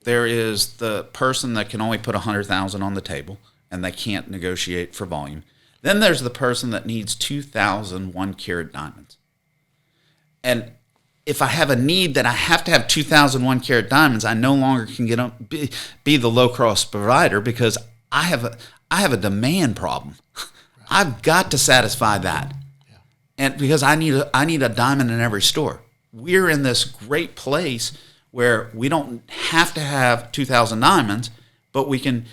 There is the person that can only put 100,000 on the table and they can't negotiate for volume. Then there's the person that needs 2,000 1-carat diamonds. And if I have a need that I have to have 2,000 1-carat diamonds, I no longer can be the low-cost provider because I have a demand problem. I've got to satisfy that. Yeah. And because I need a diamond in every store. We're in this great place where we don't have to have 2,000 diamonds, but we can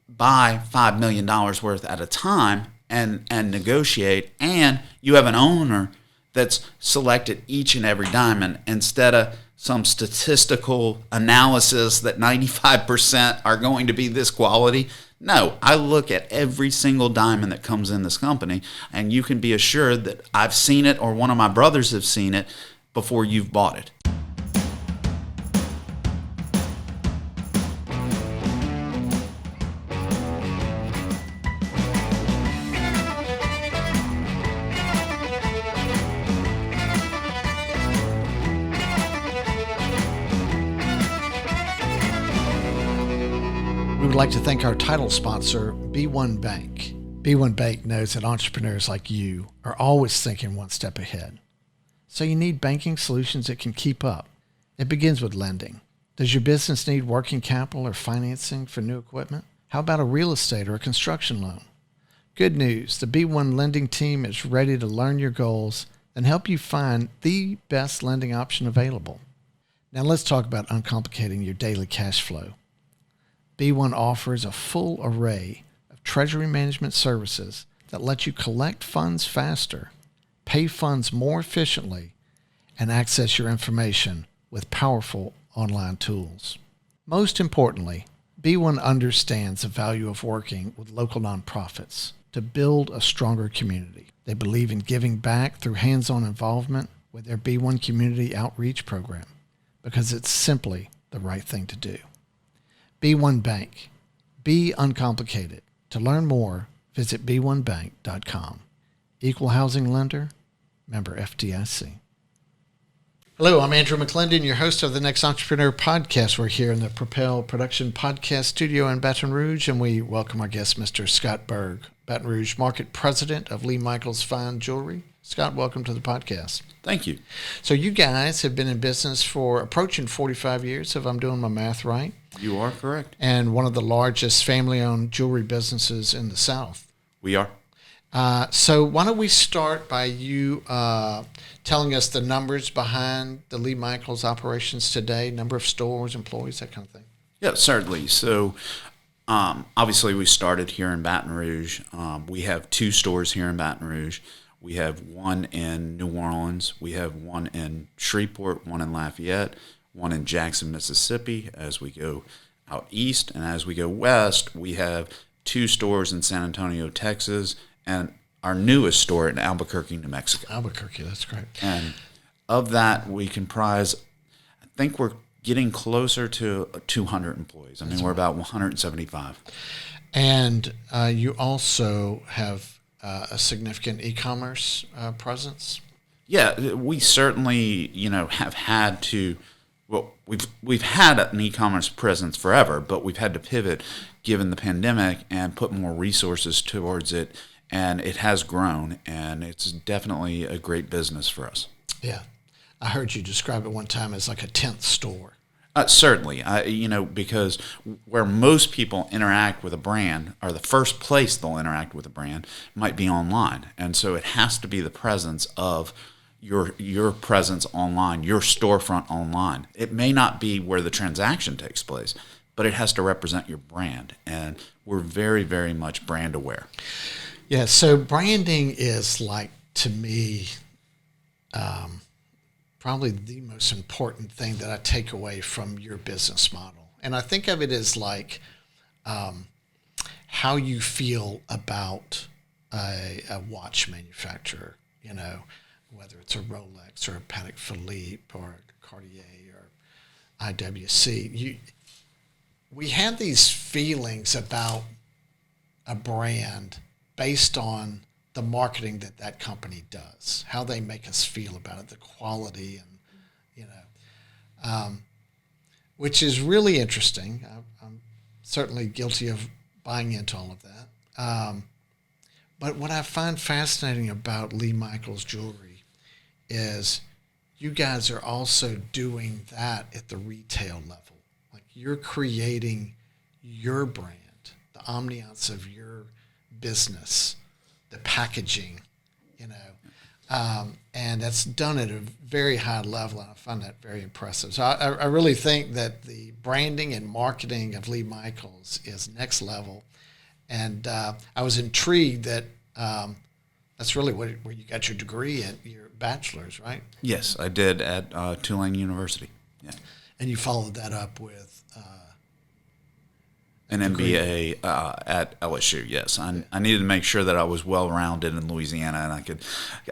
buy $5 million worth at a time and negotiate. And you have an owner that's selected each and every diamond instead of some statistical analysis that 95% are going to be this quality. No, I look at every single diamond that comes in this company, and you can be assured that I've seen it or one of my brothers have seen it before you've bought it. We would like to thank our title sponsor, B1 Bank. B1 Bank knows that entrepreneurs like you are always thinking one step ahead. So you need banking solutions that can keep up. It begins with lending. Does your business need working capital or financing for new equipment? How about a real estate or a construction loan? Good news, the B1 lending team is ready to learn your goals and help you find the best lending option available. Now let's talk about uncomplicating your daily cash flow. B1 offers a full array of treasury management services that let you collect funds faster, pay funds more efficiently, and access your information with powerful online tools. Most importantly, B1 understands the value of working with local nonprofits to build a stronger community. They believe in giving back through hands-on involvement with their B1 Community Outreach Program because it's simply the right thing to do. B1 Bank. Be uncomplicated. To learn more, visit b1bank.com. Equal housing lender, member FDIC. Hello, I'm Andrew McClendon, your host of the NXT Entrepreneur Podcast. We're here in the Propel Production Podcast Studio in Baton Rouge, and we welcome our guest, Mr. Scott Berg, Baton Rouge Market President of Lee Michaels Fine Jewelry. Scott, welcome to the podcast. Thank you. So you guys have been in business for approaching 45 years, if I'm doing my math right. You are correct. And one of the largest family-owned jewelry businesses in the South. We are. So why don't we start by you telling us the numbers behind the Lee Michaels operations today, number of stores, employees, that kind of thing. Yeah, certainly. So obviously we started here in Baton Rouge. We have 2 stores here in Baton Rouge. We have one in New Orleans. We have one in Shreveport, one in Lafayette, one in Jackson, Mississippi. As we go out east and as we go west, we have 2 stores in San Antonio, Texas, and our newest store in Albuquerque, New Mexico. Albuquerque, that's great. And of that, we comprise, I think we're getting closer to 200 employees. I mean, we're about 175. And you also have a significant e-commerce presence? Yeah, we certainly, have had to. Well, we've had an e-commerce presence forever, but we've had to pivot given the pandemic and put more resources towards it, and it has grown, and it's definitely a great business for us. Yeah, I heard you describe it one time as like a 10th store. Certainly, because where most people interact with a brand, or the first place they'll interact with a brand, might be online, and so it has to be the presence of your presence online, your storefront online. It may not be where the transaction takes place, but it has to represent your brand, and we're very, very much brand aware. Yeah, so branding is like, to me, probably the most important thing that I take away from your business model. And I think of it as like how you feel about a watch manufacturer, whether it's a Rolex or a Patek Philippe or a Cartier or IWC. We have these feelings about a brand based on the marketing that company does, how they make us feel about it, the quality, and which is really interesting. I'm certainly guilty of buying into all of that. But what I find fascinating about Lee Michaels Jewelry is you guys are also doing that at the retail level. Like you're creating your brand, the ambiance of your business, the packaging, and that's done at a very high level, and I find that very impressive. So I really think that the branding and marketing of Lee Michaels is next level, and I was intrigued that that's really where you got your degree at, your bachelor's, right? Yes, I did at Tulane University. Yeah, and you followed that up with an MBA at LSU. Yes, I needed to make sure that I was well rounded in Louisiana, and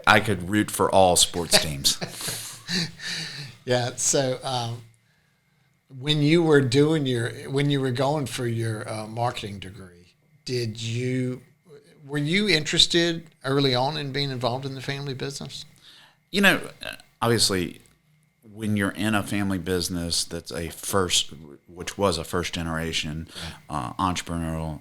I could root for all sports teams. Yeah. So when you were going for your marketing degree, were you interested early on in being involved in the family business? Obviously, when you're in a family business that's which was a first generation entrepreneurial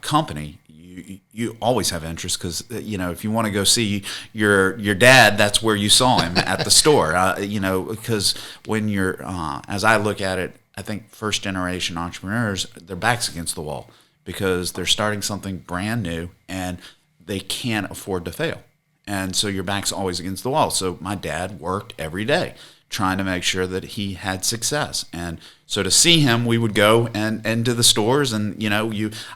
company, you always have interest because if you want to go see your dad, that's where you saw him at the store. Because when you're as I look at it, I think first generation entrepreneurs, their back's against the wall because they're starting something brand new and they can't afford to fail. And so your back's always against the wall. So my dad worked every day trying to make sure that he had success. And so to see him, we would go into the stores and,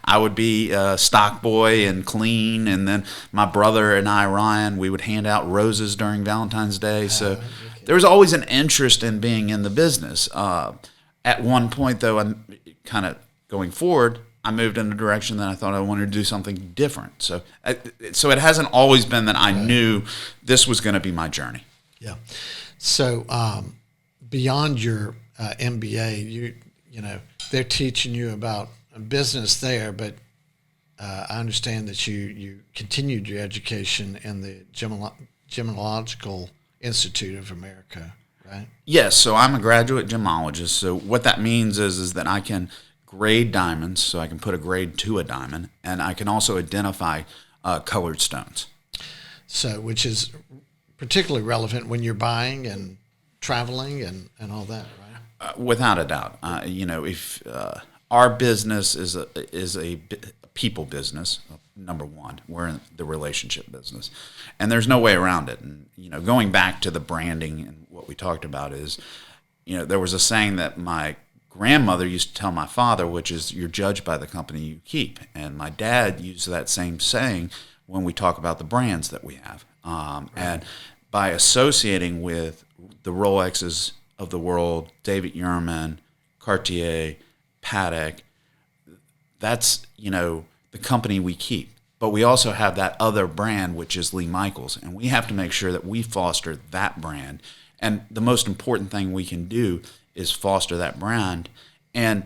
I would be a stock boy and clean. And then my brother and I, Ryan, we would hand out roses during Valentine's Day. So there was always an interest in being in the business. At one point, though, I'm kind of going forward, I moved in a direction that I thought I wanted to do something different. So it hasn't always been that I knew this was going to be my journey. Yeah. So beyond your MBA, they're teaching you about business there, but I understand that you continued your education in the Gemological Institute of America, right? Yes. So I'm a graduate gemologist. So what that means is that I can grade diamonds, so I can put a grade to a diamond, and I can also identify colored stones. So, which is particularly relevant when you're buying and traveling and all that, right? Without a doubt. If our business is a people business, number one, we're in the relationship business, and there's no way around it. And going back to the branding and what we talked about is, there was a saying that my grandmother used to tell my father, which is you're judged by the company you keep. And my dad used that same saying when we talk about the brands that we have. And by associating with the Rolexes of the world, David Yurman, Cartier, Patek, that's, the company we keep. But we also have that other brand, which is Lee Michaels. And we have to make sure that we foster that brand. And the most important thing we can do is foster that brand and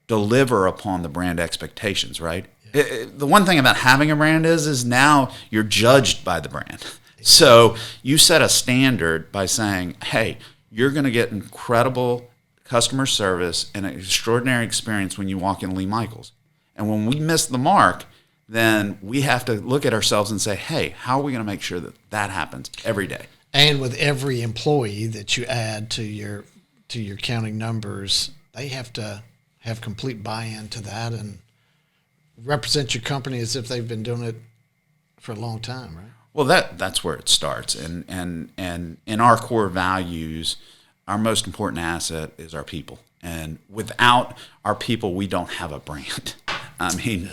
deliver upon the brand expectations, right? Yeah. The one thing about having a brand is now you're judged by the brand. So you set a standard by saying, hey, you're going to get incredible customer service and an extraordinary experience when you walk in Lee Michaels. And when we miss the mark, then we have to look at ourselves and say, hey, how are we going to make sure that happens every day? And with every employee that you add to your counting numbers, they have to have complete buy-in to that and represent your company as if they've been doing it for a long time, right? Well, that's where it starts. And in our core values, our most important asset is our people. And without our people, we don't have a brand.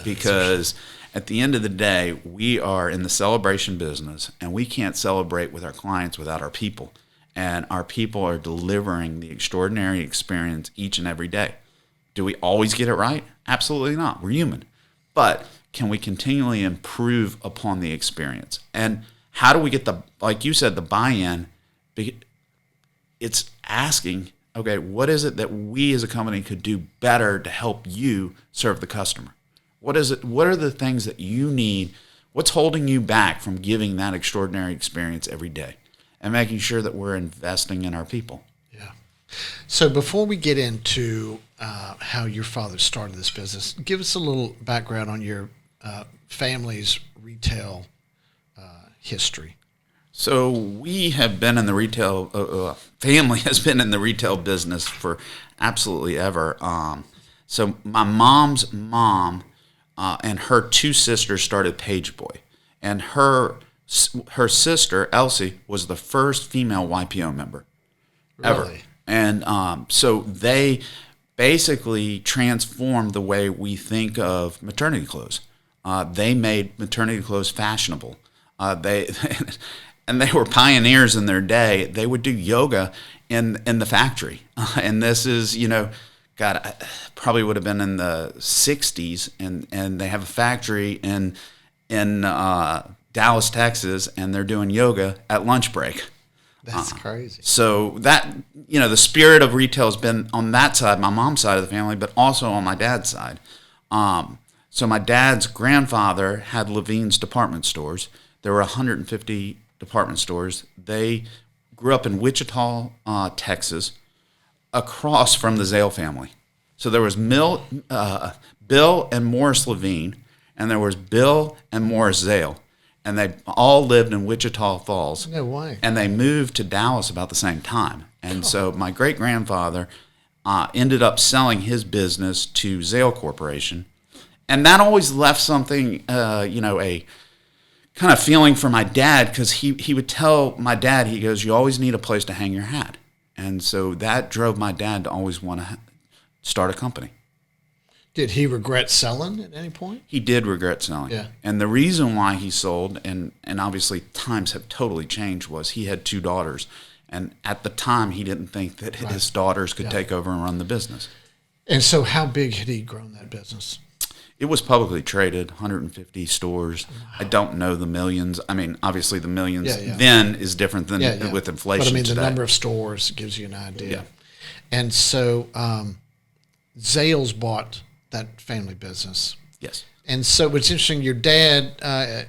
Because at the end of the day, we are in the celebration business, and we can't celebrate with our clients without our people. And our people are delivering the extraordinary experience each and every day. Do we always get it right? Absolutely not. We're human. But can we continually improve upon the experience? And how do we get like you said, the buy-in? It's asking, okay, what is it that we as a company could do better to help you serve the customer? What is it? What are the things that you need? What's holding you back from giving that extraordinary experience every day? And making sure that we're investing in our people. Yeah. So before we get into how your father started this business, give us a little background on your family's retail history. So we have been in the retail, family has been in the retail business for absolutely ever. So my mom's mom and her two sisters started Page Boy. And her sister, Elsie, was the first female YPO member ever. Really? And so they basically transformed the way we think of maternity clothes. They made maternity clothes fashionable. And they were pioneers in their day. They would do yoga in the factory. And this is, God, probably would have been in the 60s. And they have a factory in Dallas, Texas, and they're doing yoga at lunch break. That's crazy. So that, the spirit of retail has been on that side, my mom's side of the family, but also on my dad's side. So my dad's grandfather had Levine's department stores. There were 150 department stores. They grew up in Wichita, Texas, across from the Zale family. So there was Bill and Morris Levine, and there was Bill and Morris Zale. And they all lived in Wichita Falls. No way. And they moved to Dallas about the same time. And so my great-grandfather ended up selling his business to Zale Corporation. And that always left something, a kind of feeling for my dad, because he would tell my dad, he goes, you always need a place to hang your hat. And so that drove my dad to always want to start a company. Did he regret selling at any point? He did regret selling. Yeah. And the reason why he sold, and obviously times have totally changed, was he had two daughters. And at the time, he didn't think that his daughters could take over and run the business. And so how big had he grown that business? It was publicly traded, 150 stores. Wow. I don't know the millions. I mean, obviously the millions then is different than with inflation But I mean, today. the number of stores gives you an idea. Yeah. And so Zales bought that family business. Yes. And so it's interesting, your dad,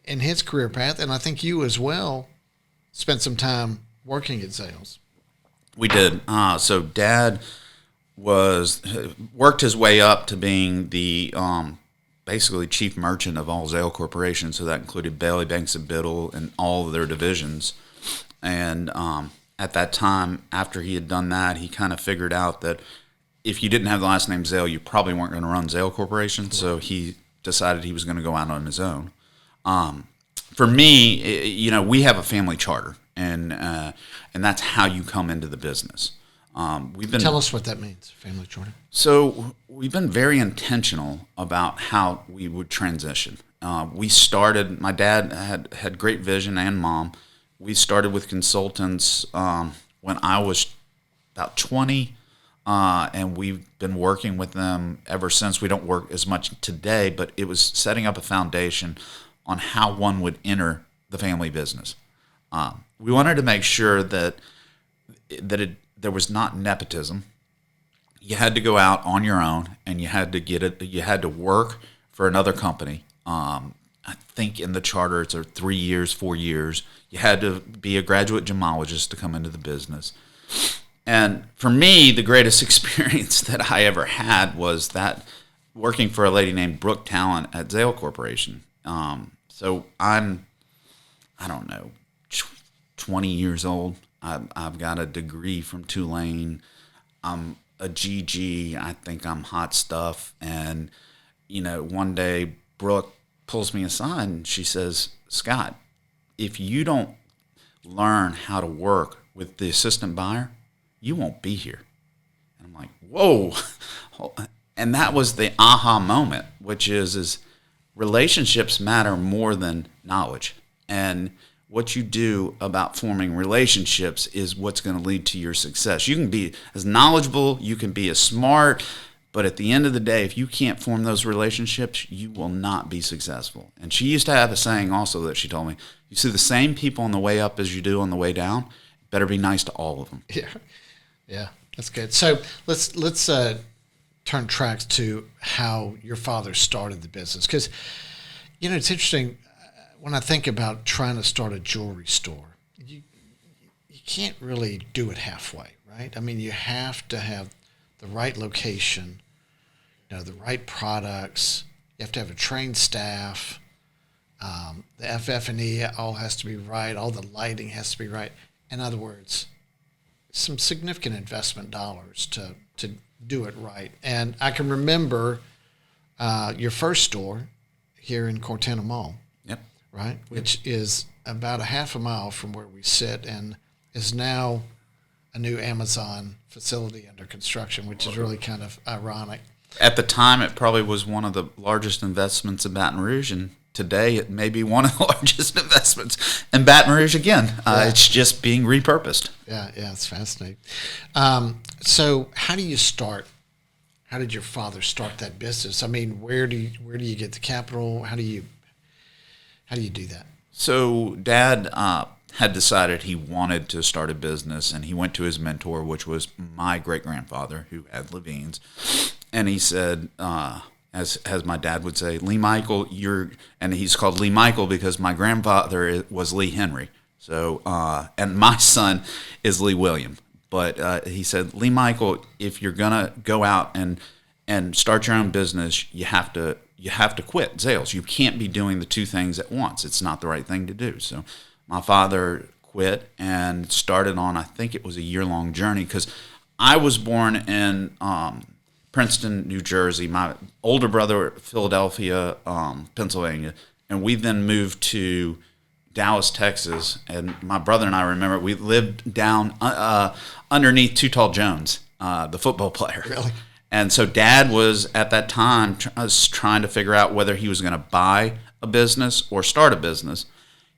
in his career path, and I think you as well, spent some time working at Zales. We did. So Dad worked his way up to being the basically chief merchant of all Zale Corporation. So that included Bailey, Banks and Biddle and all of their divisions. And at that time, after he had done that, he kind of figured out that if you didn't have the last name Zale, you probably weren't going to run Zale Corporation. Right. So he decided he was going to go out on his own. For me, we have a family charter, and that's how you come into the business. Tell us what that means, family charter. So we've been very intentional about how we would transition. We started. My dad had great vision, and Mom. We started with consultants when I was about 20. And we've been working with them ever since. We don't work as much today, but it was setting up a foundation on how one would enter the family business. We wanted to make sure that there was not nepotism. You had to go out on your own, and you had to get it. You had to work for another company. I think in the charter it's 3 years, 4 years. You had to be a graduate gemologist to come into the business. And for me, the greatest experience that I ever had was that working for a lady named Brooke Talent at Zale Corporation. So I'm, 20 years old. I've got a degree from Tulane. I'm a GG. I think I'm hot stuff. And, one day Brooke pulls me aside and she says, Scott, if you don't learn how to work with the assistant buyer, you won't be here. And I'm like, whoa. And that was the aha moment, which is relationships matter more than knowledge. And what you do about forming relationships is what's going to lead to your success. You can be as knowledgeable, you can be as smart, but at the end of the day, if you can't form those relationships, you will not be successful. And she used to have a saying also that she told me, you see the same people on the way up as you do on the way down, better be nice to all of them. Yeah, that's good. So let's turn tracks to how your father started the business, because it's interesting when I think about trying to start a jewelry store. You can't really do it halfway, right? I mean, you have to have the right location, the right products. You have to have a trained staff. The FF&E all has to be right. All the lighting has to be right. In other words, some significant investment dollars to do it right. And I can remember your first store here in Cortana Mall. Yep. Right? Which is about a half a mile from where we sit and is now a new Amazon facility under construction, which is really kind of ironic. At the time, it probably was one of the largest investments in Baton Rouge, and today it may be one of the largest investments in Baton Rouge again. It's just being repurposed. Yeah, it's fascinating. So how do you start? How did your father start that business? I mean, where do you get the capital? How do you do that? So Dad had decided he wanted to start a business, and he went to his mentor, which was my great-grandfather, who had Levine's, and he said, as my dad would say, Lee Michael, and he's called Lee Michael because my grandfather was Lee Henry. So, and my son is Lee William. But he said, Lee Michael, if you're gonna go out and start your own business, you have to quit sales. You can't be doing the two things at once. It's not the right thing to do. So my father quit and started on, I think it was a year-long journey, because I was born in Princeton, New Jersey. My older brother, Philadelphia, Pennsylvania, and we then moved to Dallas, Texas. And my brother and I remember we lived down underneath Too Tall Jones, the football player. Really? And so Dad was at that time trying to figure out whether he was going to buy a business or start a business.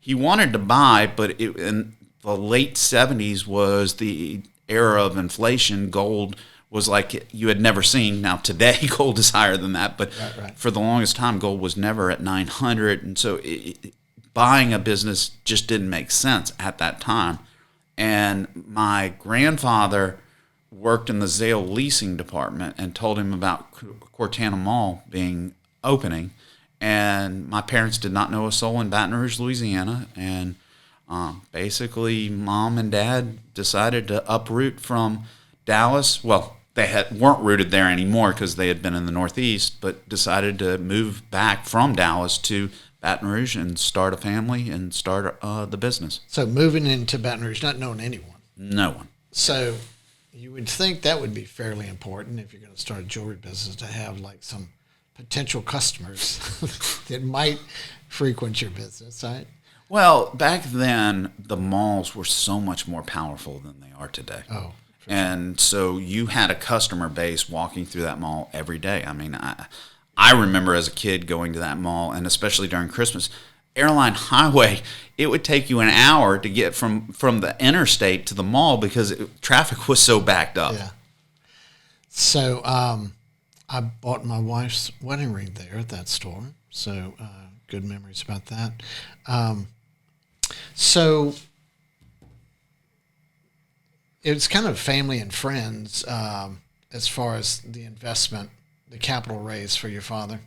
He wanted to buy, but in the late 70s was the era of inflation. Gold was like you had never seen. Now today gold is higher than that, but right. For the longest time gold was never at 900, and so buying a business just didn't make sense at that time. And my grandfather worked in the Zale leasing department and told him about Cortana Mall opening, and my parents did not know a soul in Baton Rouge, Louisiana, and basically Mom and Dad decided to uproot from Dallas. Well, they weren't rooted there anymore because they had been in the Northeast, but decided to move back from Dallas to Baton Rouge and start a family and start the business. So moving into Baton Rouge, not knowing anyone. No one. So you would think that would be fairly important if you're going to start a jewelry business, to have like some potential customers that might frequent your business, right? Well, back then, the malls were so much more powerful than they are today. Oh, and so you had a customer base walking through that mall every day. I mean, I remember as a kid going to that mall, and especially during Christmas, Airline Highway, it would take you an hour to get from the interstate to the mall because traffic was so backed up. Yeah. So I bought my wife's wedding ring there at that store. So good memories about that. So it's kind of family and friends as far as the investment, the capital raise for your father.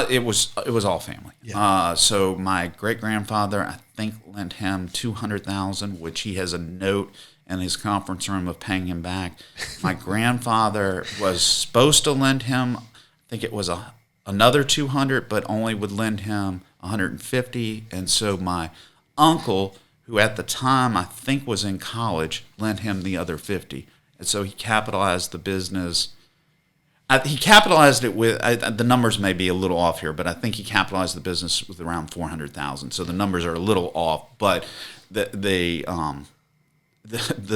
It was all family. Yeah. So my great-grandfather, I think, lent him $200,000, which he has a note in his conference room of paying him back. My grandfather was supposed to lend him, I think it was another $200,000, but only would lend him $150,000. And so my uncle, who at the time I think was in college, lent him the other $50,000. And so he capitalized the business. He capitalized it with, the numbers may be a little off here, but I think he capitalized the business with around $400,000. So the numbers are a little off, but the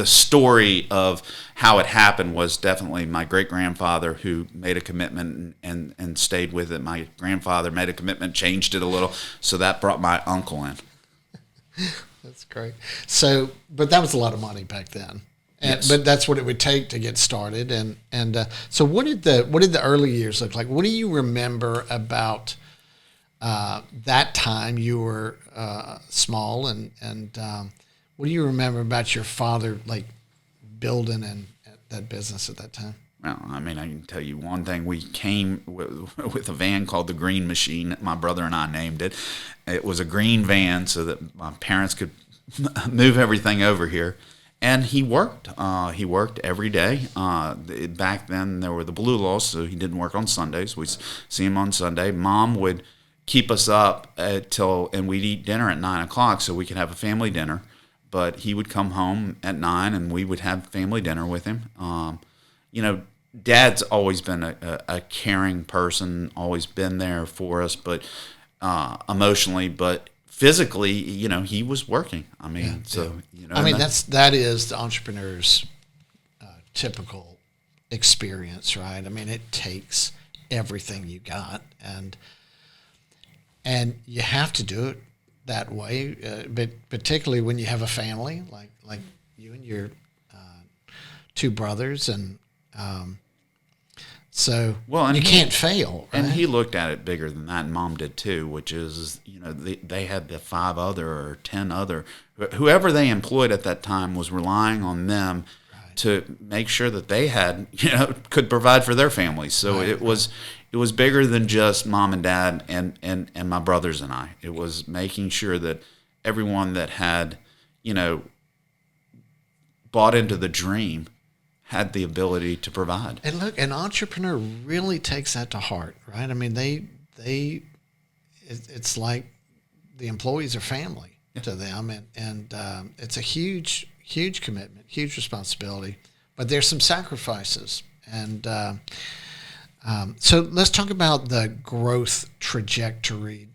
story of how it happened was definitely my great-grandfather who made a commitment and stayed with it. My grandfather made a commitment, changed it a little, so that brought my uncle in. That's great. So, but that was a lot of money back then. Yes. But that's what it would take to get started. And so what did the early years look like? What do you remember about that time? You were small, and what do you remember about your father, like, building that business at that time? Well, I mean, I can tell you one thing. We came with a van called the Green Machine. My brother and I named it. It was a green van so that my parents could move everything over here. And he worked. He worked every day. Back then, there were the blue laws, so he didn't work on Sundays. We'd see him on Sunday. Mom would keep us up and we'd eat dinner at 9 o'clock so we could have a family dinner. But he would come home at 9, and we would have family dinner with him. Dad's always been a caring person, always been there for us, but emotionally, but physically, he was working. That is the entrepreneur's typical experience, right? I mean, it takes everything you got, and you have to do it that way, but particularly when you have a family like you and your two brothers, and you can't fail. Right? And he looked at it bigger than that, and Mom did too, which is, they had the 5 other or 10 other, whoever they employed at that time was relying on them to make sure that they had, could provide for their families. So it was bigger than just Mom and Dad and my brothers and I. It was making sure that everyone that had, bought into the dream had the ability to provide. And look, an entrepreneur really takes that to heart, right? I mean, it's like the employees are family to them, and it's a huge commitment, huge responsibility, but there's some sacrifices. And so let's talk about the growth trajectory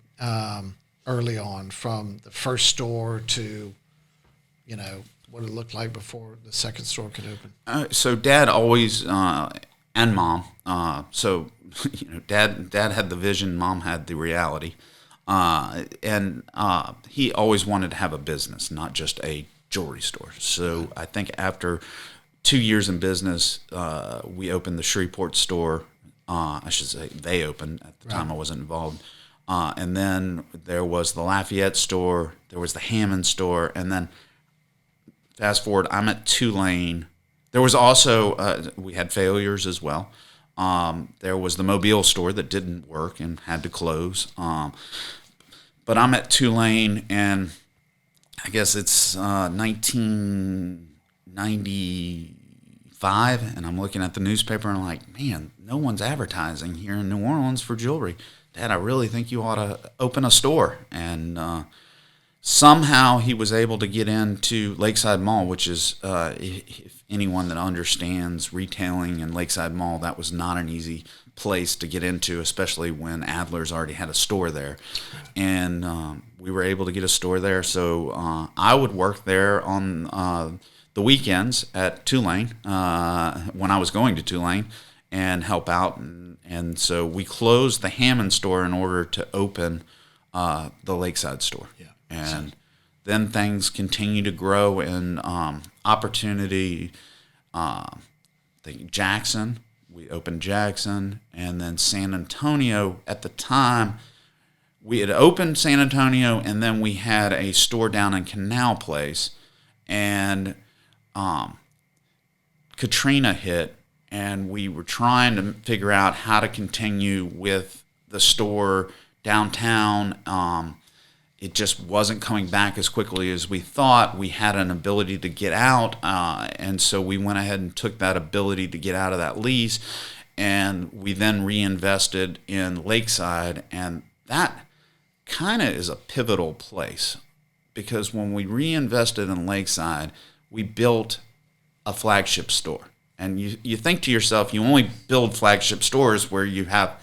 early on, from the first store to, what it looked like before the second store could open. So Dad always, and Mom, Dad had the vision, Mom had the reality. And he always wanted to have a business, not just a jewelry store. So I think after 2 years in business, we opened the Shreveport store. I should say they opened. At the time I wasn't involved. And then there was the Lafayette store. There was the Hammond store. And then fast forward, I'm at Tulane. There was also, we had failures as well. There was the Mobile store that didn't work and had to close. But I'm at Tulane, and I guess it's 1995, and I'm looking at the newspaper, and I'm like, man, no one's advertising here in New Orleans for jewelry. Dad, I really think you ought to open a store. And somehow he was able to get into Lakeside Mall, which is, if anyone that understands retailing in Lakeside Mall, that was not an easy place to get into, especially when Adler's already had a store there. And we were able to get a store there. So I would work there on the weekends at Tulane when I was going to Tulane and help out. And so we closed the Hammond store in order to open the Lakeside store. Yeah. And then things continue to grow, and opportunity. I think Jackson, we opened Jackson, and then San Antonio. At the time, we had opened San Antonio, and then we had a store down in Canal Place, and Katrina hit, and we were trying to figure out how to continue with the store downtown. It just wasn't coming back as quickly as we thought. We had an ability to get out, and so we went ahead and took that ability to get out of that lease, and we then reinvested in Lakeside, and that kind of is a pivotal place, because when we reinvested in Lakeside, we built a flagship store. And you think to yourself, you only build flagship stores where you have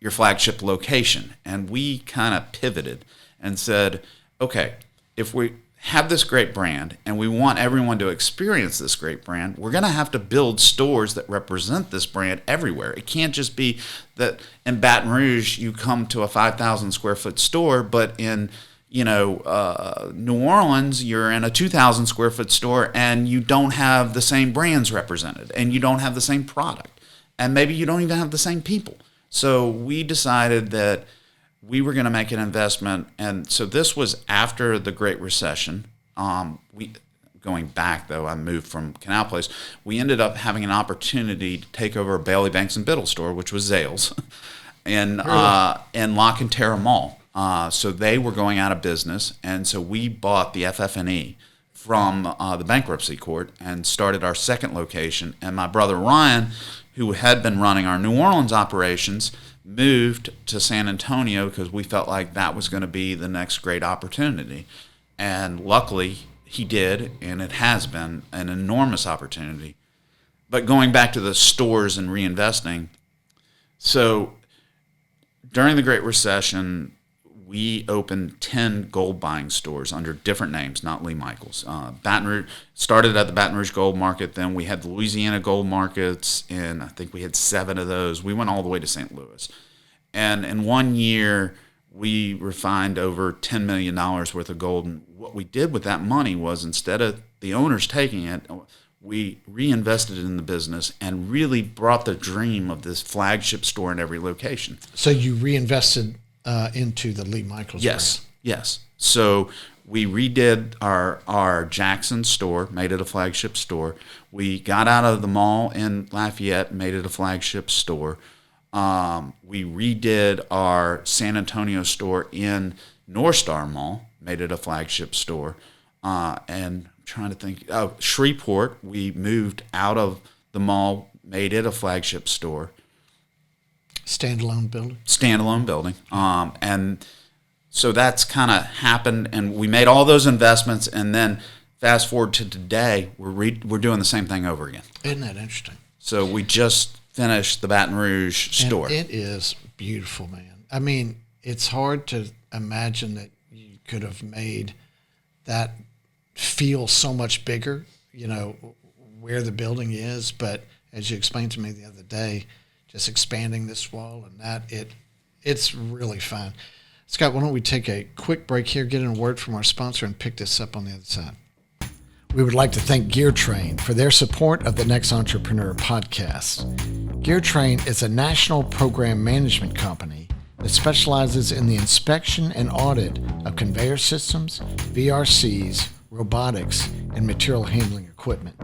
your flagship location, and we kind of pivoted and said, okay, if we have this great brand and we want everyone to experience this great brand, we're going to have to build stores that represent this brand everywhere. It can't just be that in Baton Rouge you come to a 5,000 square foot store, but in New Orleans you're in a 2,000 square foot store and you don't have the same brands represented, and you don't have the same product, and maybe you don't even have the same people. So we decided that we were going to make an investment, and so this was after the Great Recession. Going back, though, I moved from Canal Place. We ended up having an opportunity to take over a Bailey Banks and Biddle store, which was Zales, in La Cantera Mall. So they were going out of business, and so we bought the FF&E from the bankruptcy court and started our second location. And my brother Ryan, who had been running our New Orleans operations, moved to San Antonio because we felt like that was going to be the next great opportunity. And luckily, he did, and it has been an enormous opportunity. But going back to the stores and reinvesting, so during the Great Recession, we opened 10 gold buying stores under different names, not Lee Michaels. Baton Rouge started at the Baton Rouge Gold Market. Then we had the Louisiana Gold Markets, and I think we had 7 of those. We went all the way to St. Louis. And in 1 year, we refined over $10 million worth of gold. And what we did with that money was, instead of the owners taking it, we reinvested it in the business and really brought the dream of this flagship store in every location. So you reinvested into the Lee Michaels brand. Yes. So we redid our Jackson store, made it a flagship store. We got out of the mall in Lafayette, made it a flagship store. We redid our San Antonio store in North Star Mall, made it a flagship store. And I'm trying to think, Shreveport, we moved out of the mall, made it a flagship store. Standalone building. And so that's kind of happened, and we made all those investments, and then fast forward to today, we're doing the same thing over again. Isn't that interesting? So we just finished the Baton Rouge store. And it is beautiful, man. I mean, it's hard to imagine that you could have made that feel so much bigger, where the building is. But as you explained to me the other day, just expanding this wall and that, it's really fun. Scott, why don't we take a quick break here, get in a word from our sponsor, and pick this up on the other side. We would like to thank Gear Train for their support of the NXT Entrepreneur Podcast. Gear Train is a national program management company that specializes in the inspection and audit of conveyor systems, VRCs, robotics, and material handling equipment.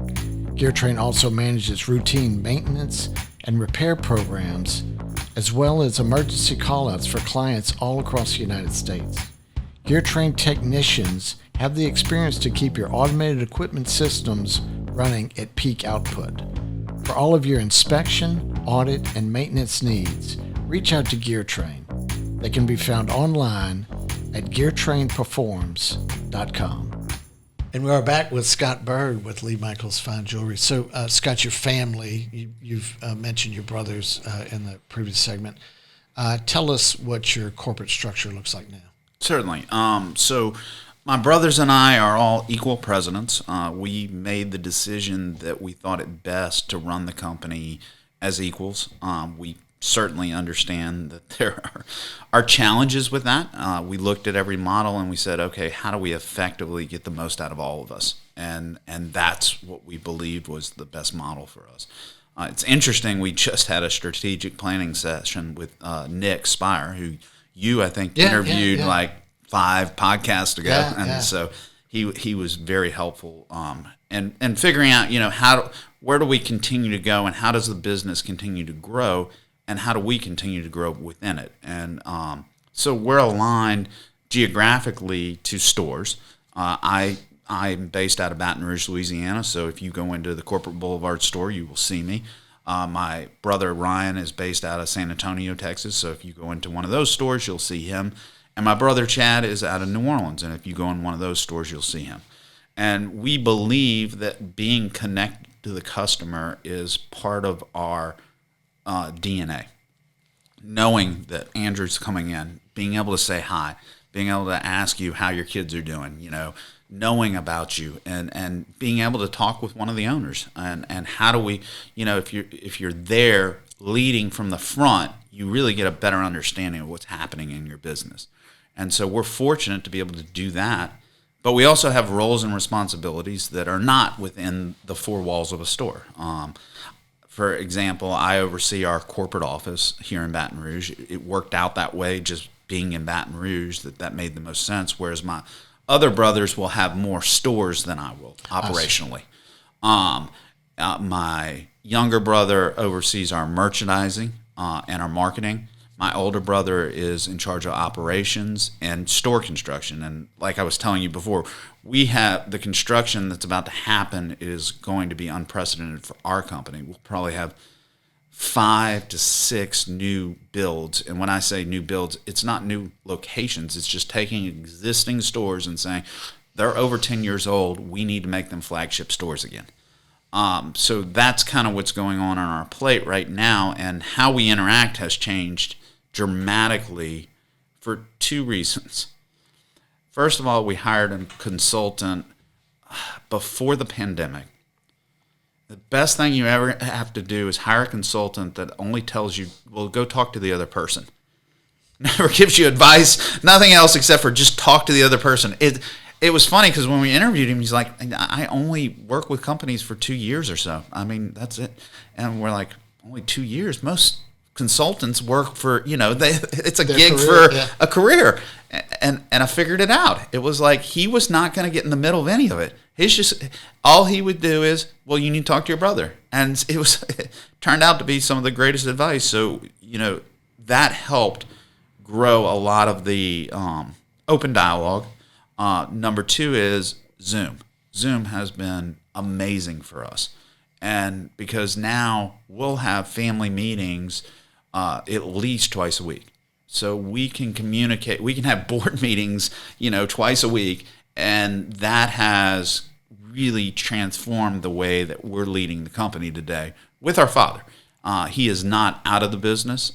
Gear Train also manages routine maintenance and repair programs, as well as emergency callouts for clients all across the United States. Gear Train technicians have the experience to keep your automated equipment systems running at peak output. For all of your inspection, audit, and maintenance needs, reach out to Gear Train. They can be found online at geartrainperforms.com. And we are back with Scott Berg with Lee Michaels Fine Jewelry. So, Scott, your family, you've mentioned your brothers in the previous segment. Tell us what your corporate structure looks like now. Certainly. So my brothers and I are all equal presidents. We made the decision that we thought it best to run the company as equals. We certainly understand that there are challenges with that. We looked at every model and we said, okay, how do we effectively get the most out of all of us? And that's what we believed was the best model for us. It's interesting, we just had a strategic planning session with Nick Spire, who you, I think, interviewed like 5 podcasts ago. So he was very helpful and figuring out, where do we continue to go and how does the business continue to grow and how do we continue to grow within it? And so we're aligned geographically to stores. I'm based out of Baton Rouge, Louisiana, so if you go into the Corporate Boulevard store, you will see me. My brother Ryan is based out of San Antonio, Texas, so if you go into one of those stores, you'll see him. And my brother Chad is out of New Orleans, and if you go in one of those stores, you'll see him. And we believe that being connected to the customer is part of our DNA. Knowing that Andrew's coming in, being able to say hi, being able to ask you how your kids are doing, knowing about you and being able to talk with one of the owners and how do we, if you're there leading from the front, you really get a better understanding of what's happening in your business. And so we're fortunate to be able to do that. But we also have roles and responsibilities that are not within the 4 walls of a store. For example, I oversee our corporate office here in Baton Rouge. It worked out that way, just being in Baton Rouge, that made the most sense, whereas my other brothers will have more stores than I will operationally. My younger brother oversees our merchandising and our marketing. My older brother is in charge of operations and store construction. And like I was telling you before, we have the construction that's about to happen is going to be unprecedented for our company. We'll probably have 5 to 6 new builds. And when I say new builds, it's not new locations. It's just taking existing stores and saying, they're over 10 years old. We need to make them flagship stores again. So that's kind of what's going on our plate right now. And how we interact has changed dramatically for 2 reasons. First of all, we hired a consultant before the pandemic. The best thing you ever have to do is hire a consultant that only tells you, well, go talk to the other person. Never gives you advice, nothing else except for just talk to the other person. It was funny because when we interviewed him, he's like, I only work with companies for 2 years or so. I mean, that's it. And we're like, only 2 years? Most consultants work for, it's a gig for a career. And I figured it out. It was like he was not going to get in the middle of any of it. He's just, all he would do is, well, you need to talk to your brother. And it turned out to be some of the greatest advice. So, that helped grow a lot of the open dialogue. Number 2 is Zoom. Zoom has been amazing for us. And because now we'll have family meetings at least twice a week. So we can communicate, we can have board meetings, twice a week. And that has really transformed the way that we're leading the company today with our father. He is not out of the business.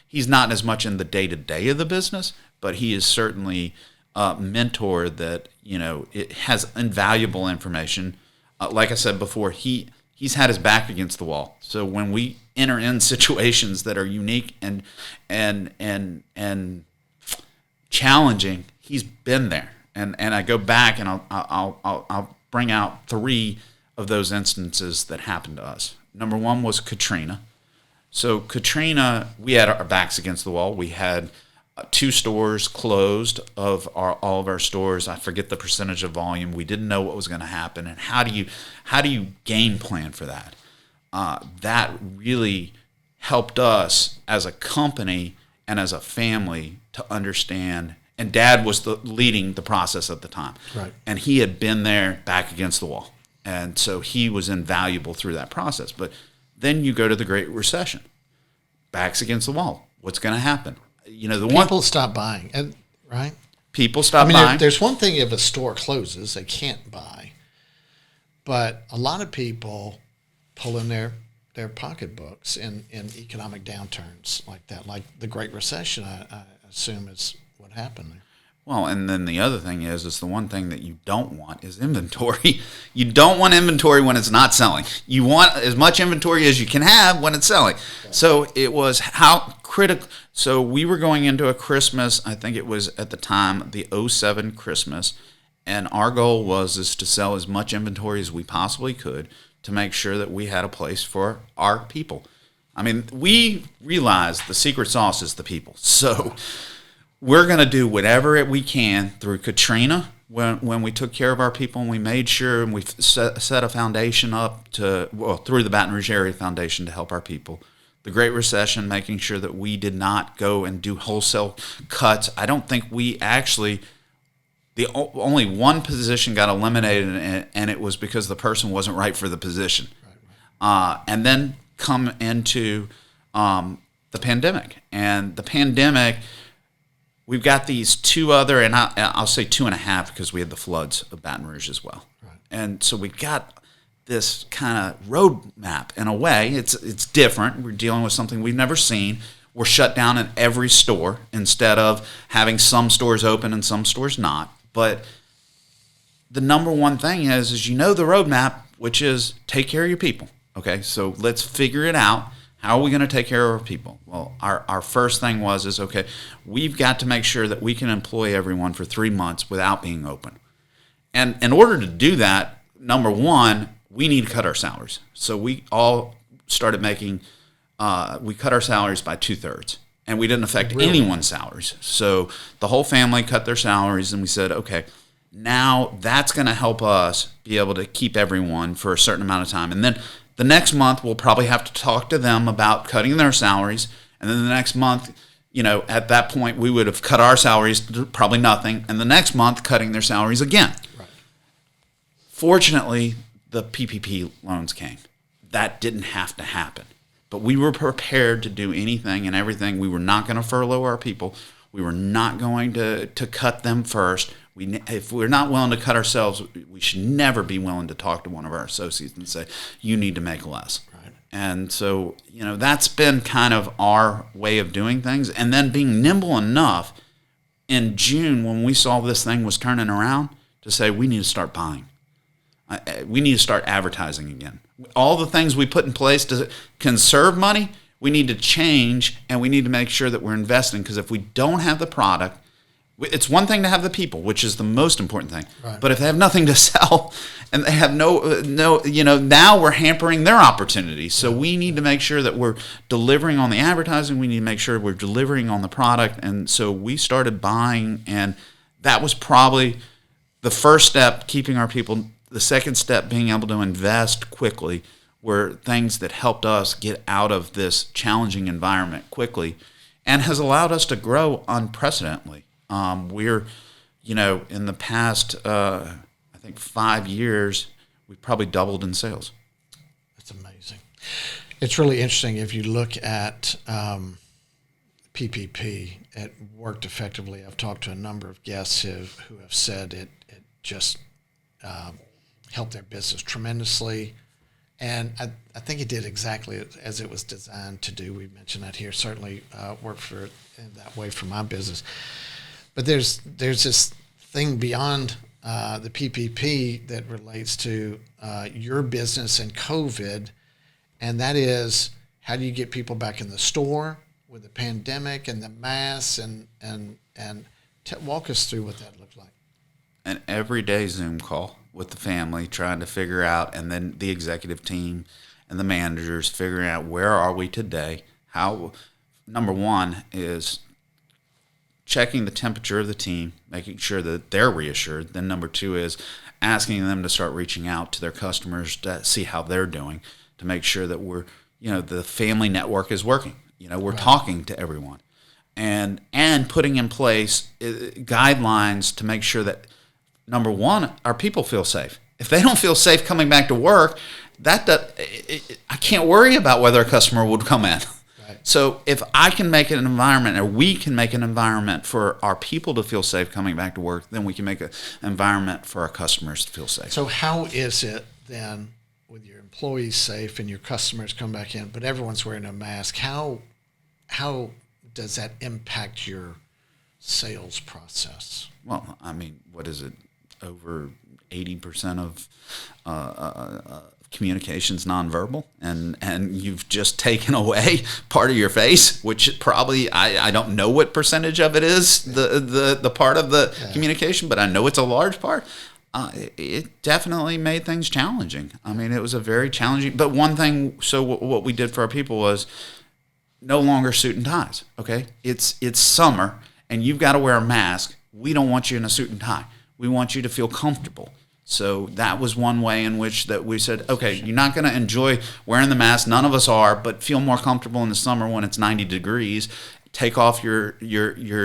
He's not as much in the day-to-day of the business, but he is certainly a mentor that, it has invaluable information. Like I said before, he's had his back against the wall. So when we enter in situations that are unique and challenging, he's been there. And I go back and I'll bring out 3 of those instances that happened to us. Number 1 was Katrina. So Katrina, we had our backs against the wall. We had 2 stores closed of all of our stores. I forget the percentage of volume. We didn't know what was going to happen. And how do you game plan for that? That really helped us as a company and as a family to understand. And Dad was leading the process at the time. Right. And he had been there back against the wall. And so he was invaluable through that process. But then you go to the Great Recession. Backs against the wall. What's going to happen? People stop buying, and right? People stop buying. There's one thing if a store closes, they can't buy. But a lot of people pull in their pocketbooks in economic downturns like that. Like the Great Recession, I assume is what happened there. Well, and then the other thing is the one thing that you don't want is inventory. You don't want inventory when it's not selling. You want as much inventory as you can have when it's selling. Okay. So it was how critical. So we were going into a Christmas, I think it was at the time, the 2007 Christmas, and our goal was to sell as much inventory as we possibly could to make sure that we had a place for our people. I mean, we realized the secret sauce is the people. So we're going to do whatever we can through Katrina when we took care of our people and we made sure and we set a foundation up through the Baton Rouge area foundation to help our people. The Great Recession, making sure that we did not go and do wholesale cuts. I don't think we actually, only one position got eliminated and it was because the person wasn't right for the position. Right. And then come into the pandemic. And the pandemic, we've got these 2 other, and I'll say 2.5 because we had the floods of Baton Rouge as well. Right. And so we got this kind of roadmap in a way. It's different. We're dealing with something we've never seen. We're shut down in every store instead of having some stores open and some stores not. But the number one thing is the roadmap, which is take care of your people. Okay, so let's figure it out. How are we going to take care of our people? Well, our first thing was okay, we've got to make sure that we can employ everyone for 3 months without being open. And in order to do that, number 1, we need to cut our salaries. So we all started we cut our salaries by 2/3. And we didn't affect anyone's salaries. So the whole family cut their salaries, and we said, okay, now that's going to help us be able to keep everyone for a certain amount of time. And then the next month, we'll probably have to talk to them about cutting their salaries. And then the next month, at that point we would have cut our salaries to probably nothing, and the next month cutting their salaries again. Right. Fortunately, the PPP loans came. That didn't have to happen. But we were prepared to do anything and everything. We were not going to furlough our people. We were not going to cut them first. If we're not willing to cut ourselves, we should never be willing to talk to one of our associates and say, you need to make less. Right. And so, that's been kind of our way of doing things. And then being nimble enough in June when we saw this thing was turning around to say, we need to start buying. We need to start advertising again. All the things we put in place to conserve money, we need to change, and we need to make sure that we're investing, because if we don't have the product, it's one thing to have the people, which is the most important thing. Right. But if they have nothing to sell and they have no, now we're hampering their opportunities. So we need to make sure that we're delivering on the advertising. We need to make sure we're delivering on the product. And so we started buying, and that was probably the first step, keeping our people. The second step, being able to invest quickly, were things that helped us get out of this challenging environment quickly and has allowed us to grow unprecedentedly. We're, in the past, I think 5 years, we've probably doubled in sales. That's amazing. It's really interesting. If you look at PPP, it worked effectively. I've talked to a number of guests who have said it just helped their business tremendously. And I think it did exactly as it was designed to do. We mentioned that here. Certainly worked for it in that way for my business. But there's this thing beyond the PPP that relates to your business and COVID, and that is, how do you get people back in the store with the pandemic and the masks, and walk us through what that looked like. An everyday Zoom call with the family, trying to figure out, and then the executive team and the managers figuring out, where are we today? How, number one is checking the temperature of the team, making sure that they're reassured. Then number two is asking them to start reaching out to their customers to see how they're doing, to make sure that we're, the family network is working. We're right. Talking to everyone, and putting in place guidelines to make sure that, number one, our people feel safe. If they don't feel safe coming back to work, I can't worry about whether a customer would come in. Right. So if I can make an environment, or we can make an environment for our people to feel safe coming back to work, then we can make an environment for our customers to feel safe. So how is it then, with your employees safe and your customers come back in, but everyone's wearing a mask, how does that impact your sales process? Well, what is it? Over 80% of communication's nonverbal, and you've just taken away part of your face, which probably I don't know what percentage of it is, the part of the communication, but I know it's a large part. It definitely made things challenging. It was a very challenging. But one thing, so what we did for our people was no longer suit and ties. Okay, it's summer, and you've got to wear a mask. We don't want you in a suit and tie. We want you to feel comfortable. So that was one way in which that we said, okay, you're not going to enjoy wearing the mask. None of us are, but feel more comfortable in the summer when it's 90 degrees. Take off your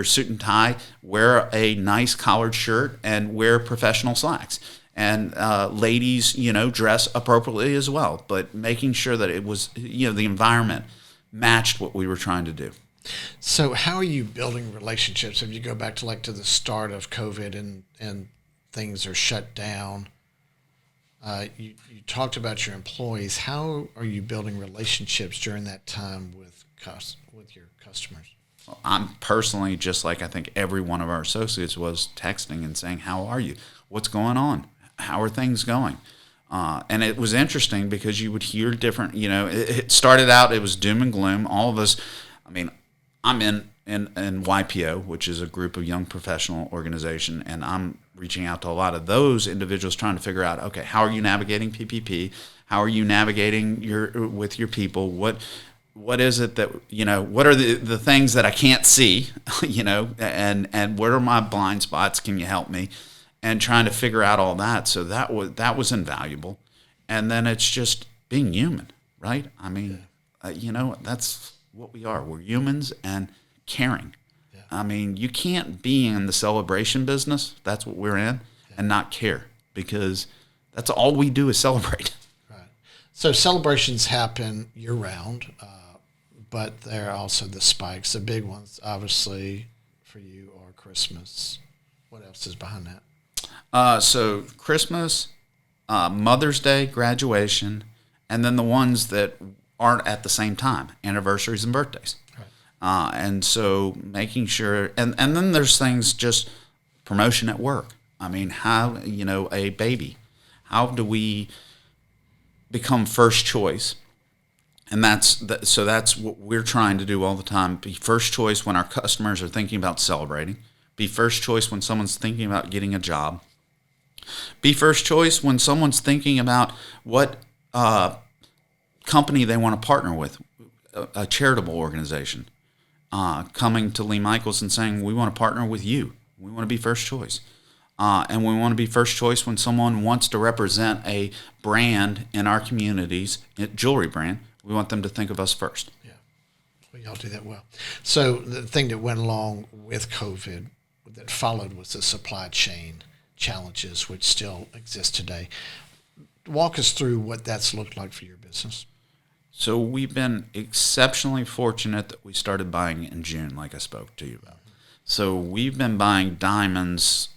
suit and tie, wear a nice collared shirt, and wear professional slacks. And ladies, dress appropriately as well, but making sure that it was, the environment matched what we were trying to do. So how are you building relationships? If you go back to the start of COVID and things are shut down, you talked about your employees. How are you building relationships during that time with your customers? Well, I'm personally, just like I think every one of our associates, was texting and saying, how are you? What's going on? How are things going? And it was interesting because you would hear different, it started out, it was doom and gloom. All of us, I'm in YPO, which is a group of young professional organization, and I'm reaching out to a lot of those individuals trying to figure out, okay, how are you navigating PPP? How are you navigating with your people? What is it that, what are the things that I can't see, and what are my blind spots? Can you help me? And trying to figure out all that. So that was invaluable. And then it's just being human, right? That's what we are. We're humans, and caring. I mean, you can't be in the celebration business, that's what we're in, and not care, because that's all we do is celebrate. Right. So celebrations happen year-round, but there are also the spikes. The big ones, obviously, for you are Christmas. What else is behind that? So Christmas, Mother's Day, graduation, and then the ones that aren't at the same time, anniversaries and birthdays. And so making sure, and then there's things just promotion at work. I mean, how, a baby, how do we become first choice? And so that's what we're trying to do all the time. Be first choice when our customers are thinking about celebrating. Be first choice when someone's thinking about getting a job. Be first choice when someone's thinking about what company they want to partner with, a charitable organization. Coming to Lee Michaels and saying, we want to partner with you. We want to be first choice. And we want to be first choice when someone wants to represent a brand in our communities, a jewelry brand. We want them to think of us first. Yeah, well, y'all do that well. So the thing that went along with COVID that followed was the supply chain challenges, which still exist today. Walk us through what that's looked like for your business. So we've been exceptionally fortunate that we started buying in June, like I spoke to you about. So we've been buying diamonds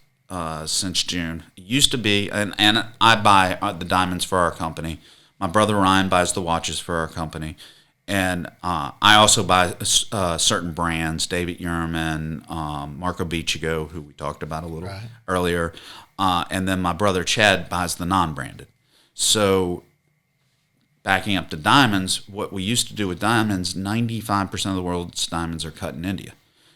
since June. It used to be, and I buy the diamonds for our company. My brother Ryan buys the watches for our company. And I also buy certain brands, David Yurman, Marco Biccigo, who we talked about a little earlier. And then my brother Chad buys the non-branded. So backing up to diamonds, what we used to do with diamonds, 95% of the world's diamonds are cut in India.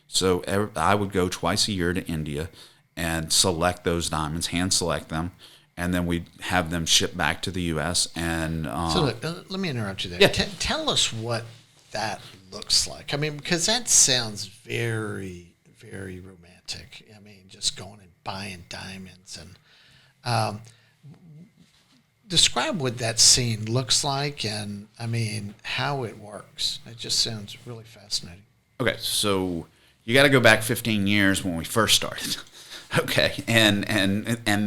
So I would go twice a year to India and select those diamonds, hand select them, and then we'd have them shipped back to the U.S. And so look, let me interrupt you there. Yeah. Tell us what that looks like. I mean, because that sounds very, very romantic. I mean, just going and buying diamonds and describe what that scene looks like and, I mean, how it works. It just sounds really fascinating. Okay, so you got to go back 15 years when we first started. Okay, and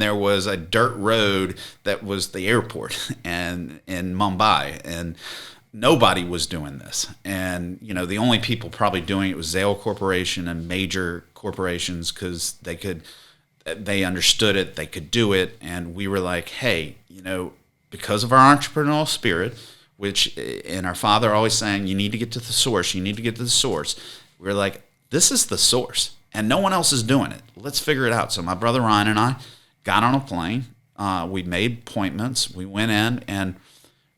there was a dirt road that was the airport and in Mumbai, and nobody was doing this. And, the only people probably doing it was Zale Corporation and major corporations because they understood it, they could do it, and we were like, hey, because of our entrepreneurial spirit, and our father always saying, you need to get to the source, we were like, this is the source, and no one else is doing it. Let's figure it out. So my brother Ryan and I got on a plane, we made appointments, we went in, and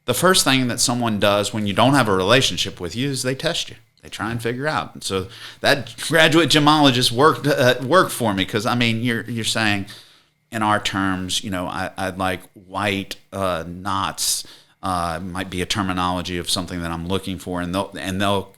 the first thing that someone does when you don't have a relationship with you is they test you. They try and figure out. And so that graduate gemologist worked for me because, I mean, you're saying, in our terms, I'd like white knots. Might be a terminology of something that I'm looking for, and they'll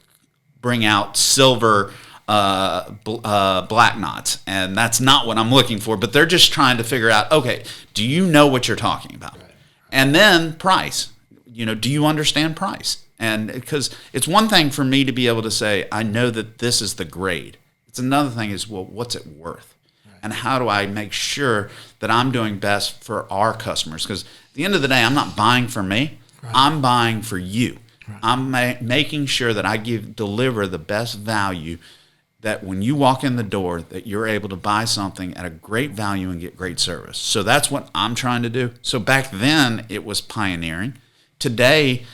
bring out silver black knots, and that's not what I'm looking for. But they're just trying to figure out, okay, do you know what you're talking about? Right. And then price. Do you understand price? And because it's one thing for me to be able to say, I know that this is the grade. It's another thing is, well, what's it worth? And how do I make sure that I'm doing best for our customers? Because at the end of the day, I'm not buying for me. Right. I'm buying for you. Right. I'm making sure that I deliver the best value, that when you walk in the door, that you're able to buy something at a great value and get great service. So that's what I'm trying to do. So back then, it was pioneering. Today,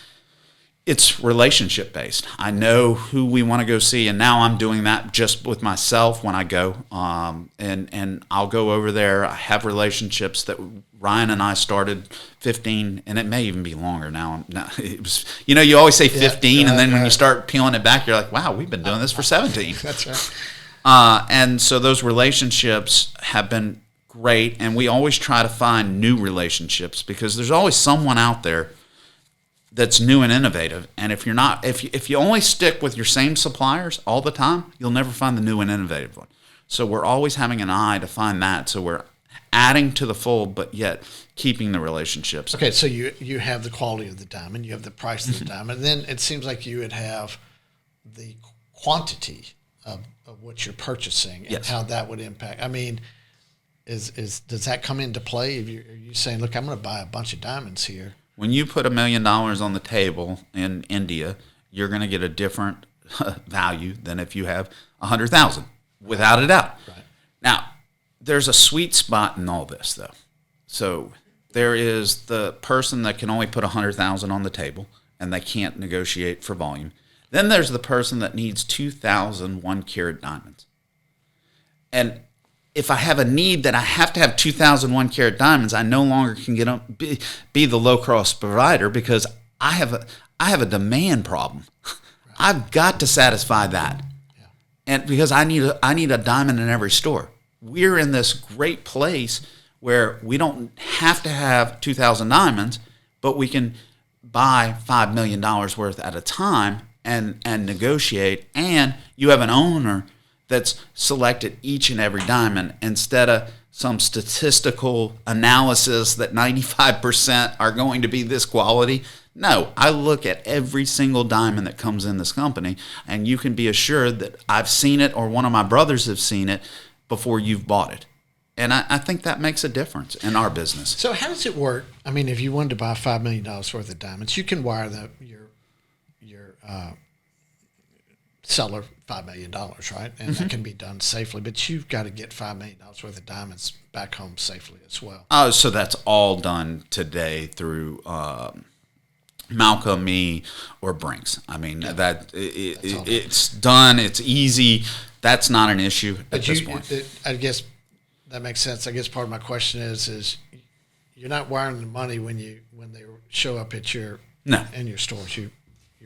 it's relationship based. I know who we want to go see, and now I'm doing that just with myself when I go. And I'll go over there. I have relationships that Ryan and I started 15, and it may even be longer now. It was, you always say 15, and then when you start peeling it back, you're like, wow, we've been doing this for 17. That's right. And so those relationships have been great, and we always try to find new relationships because there's always someone out there that's new and innovative. And if you only stick with your same suppliers all the time, you'll never find the new and innovative one. So we're always having an eye to find that. So we're adding to the fold, but yet keeping the relationships. Okay, so you have the quality of the diamond, you have the price of the diamond, and then it seems like you would have the quantity of what you're purchasing and Yes. how that would impact. I mean, does that come into play? Are you saying, look, I'm going to buy a bunch of diamonds here? When you put $1 million on the table in India, you're going to get a different value than if you have 100,000, without a doubt. Right. Now, there's a sweet spot in all this, though. So there is the person that can only put 100,000 on the table, and they can't negotiate for volume. Then there's the person that needs 2,000 1-carat diamonds. And if I have a need that I have to have 2,000 1-carat diamonds, I no longer can be the low-cost provider because I have a demand problem. I've got to satisfy that, and because I need a diamond in every store. We're in this great place where we don't have to have 2,000 diamonds, but we can buy $5 million worth at a time and negotiate. And you have an owner that's selected each and every diamond instead of some statistical analysis that 95% are going to be this quality. No, I look at every single diamond that comes in this company, and you can be assured that I've seen it or one of my brothers have seen it before you've bought it. And I think that makes a difference in our business. So how does it work? I mean, if you wanted to buy $5 million worth of diamonds, you can wire your seller $5 million, right? And that can be done safely, but you've got to get $5 million worth of diamonds back home safely as well. Oh, so that's all done today through Malcolm, me, or Brinks. I mean, it's done. It's easy. That's not an issue at this point. I guess that makes sense. I guess part of my question is you're not wiring the money when they show up at in your stores. You're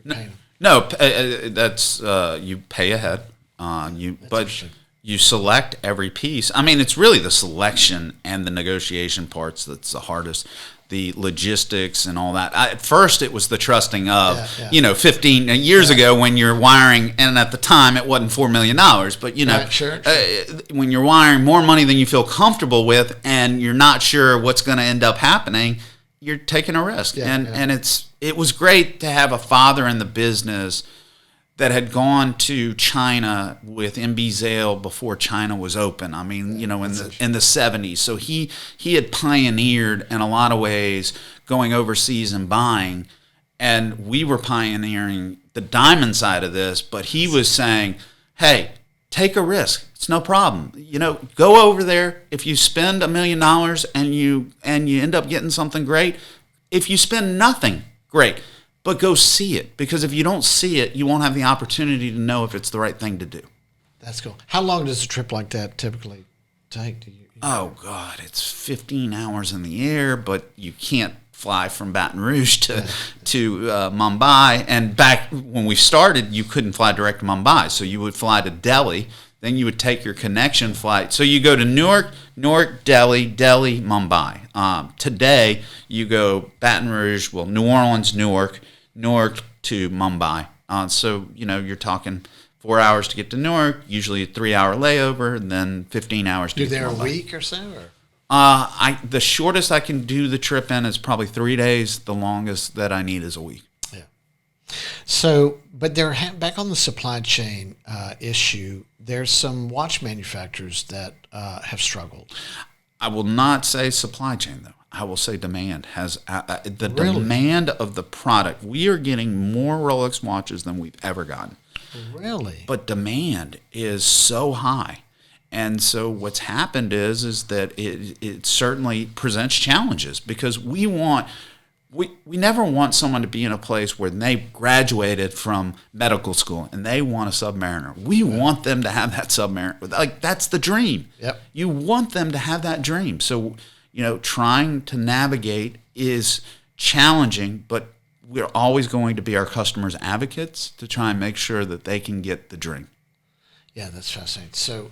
paying them. No, that's you pay ahead. But you select every piece. I mean, it's really the selection and the negotiation parts that's the hardest. The logistics and all that. At first, it was the trusting of, 15 years ago when you're wiring, and at the time it wasn't $4 million, but sure. When you're wiring more money than you feel comfortable with, and you're not sure what's going to end up happening, you're taking a risk. And it was great to have a father in the business that had gone to China with MB Zale before China was open. I mean, in the 70s. So he had pioneered in a lot of ways going overseas and buying, and we were pioneering the diamond side of this, but he was saying, hey, take a risk. It's no problem. Go over there. If you spend $1 million and you end up getting something great, if you spend nothing, great. But go see it, because if you don't see it, you won't have the opportunity to know if it's the right thing to do. That's cool. How long does a trip like that typically take? Oh, God, it's 15 hours in the air, but you can't fly from Baton Rouge to Mumbai. And back when we started, you couldn't fly direct to Mumbai, so you would fly to Delhi. Then you would take your connection flight. So you go to Newark, Delhi, Mumbai. Today, you go Baton Rouge, New Orleans, Newark to Mumbai. So, you're talking 4 hours to get to Newark, usually a 3-hour layover, and then 15 hours to get to Mumbai. You're there a week or so? Or? The shortest I can do the trip in is probably 3 days. The longest that I need is a week. Yeah. So, but back on the supply chain issue, there's some watch manufacturers that have struggled. I will not say supply chain, though. I will say demand has the Really? demand of the product. We are getting more Rolex watches than we've ever gotten. Really? But demand is so high. And so what's happened is that it certainly presents challenges, because we never want someone to be in a place where they graduated from medical school and they want a Submariner. We want them to have that Submariner. Like, that's the dream. Yep. You want them to have that dream. So, trying to navigate is challenging, but we're always going to be our customers' advocates to try and make sure that they can get the dream. Yeah, that's fascinating. So,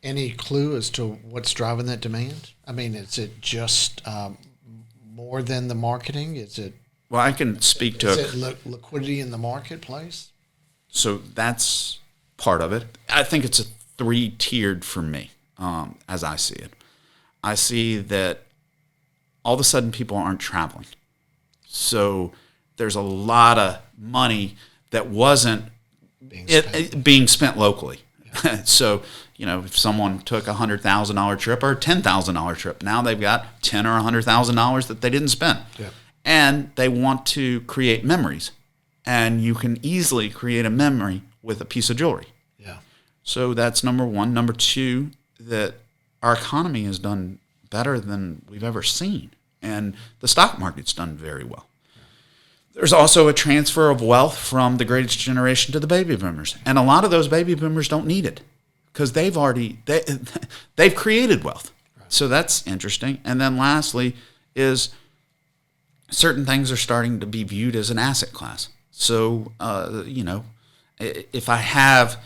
any clue as to what's driving that demand? I mean, is it just more than the marketing? Is it? Well, I can speak to it. Liquidity in the marketplace? So that's part of it. I think it's a 3-tiered for me, as I see it. I see that all of a sudden people aren't traveling. So there's a lot of money that wasn't being spent locally. Yeah. So, if someone took a $100,000 trip or a $10,000 trip, now they've got $10,000 or $100,000 that they didn't spend. Yeah. And they want to create memories. And you can easily create a memory with a piece of jewelry. Yeah. So that's number one. Number two, that our economy has done better than we've ever seen. And the stock market's done very well. There's also a transfer of wealth from the greatest generation to the baby boomers. And a lot of those baby boomers don't need it because they've created wealth. Right. So that's interesting. And then lastly is certain things are starting to be viewed as an asset class. So, if I have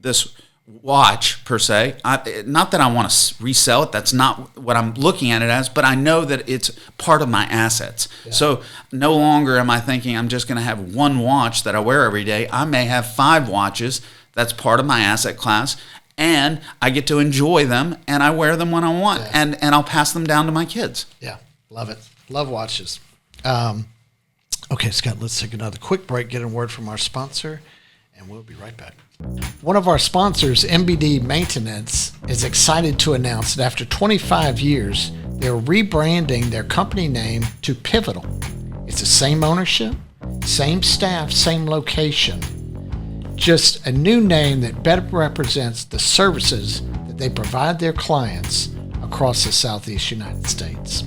this watch per se, not that I want to resell it, that's not what I'm looking at it as, but I know that it's part of my assets. Yeah. So no longer am I thinking I'm just going to have one watch that I wear every day. I may have 5 watches. That's part of my asset class, and I get to enjoy them, and I wear them when I want, and I'll pass them down to my kids. Yeah, love it. Love watches. Okay, Scott, let's take another quick break, get a word from our sponsor, and we'll be right back. One of our sponsors, MBD Maintenance, is excited to announce that after 25 years, they're rebranding their company name to Pivotal. It's the same ownership, same staff, same location. Just a new name that better represents the services that they provide their clients across the Southeast United States.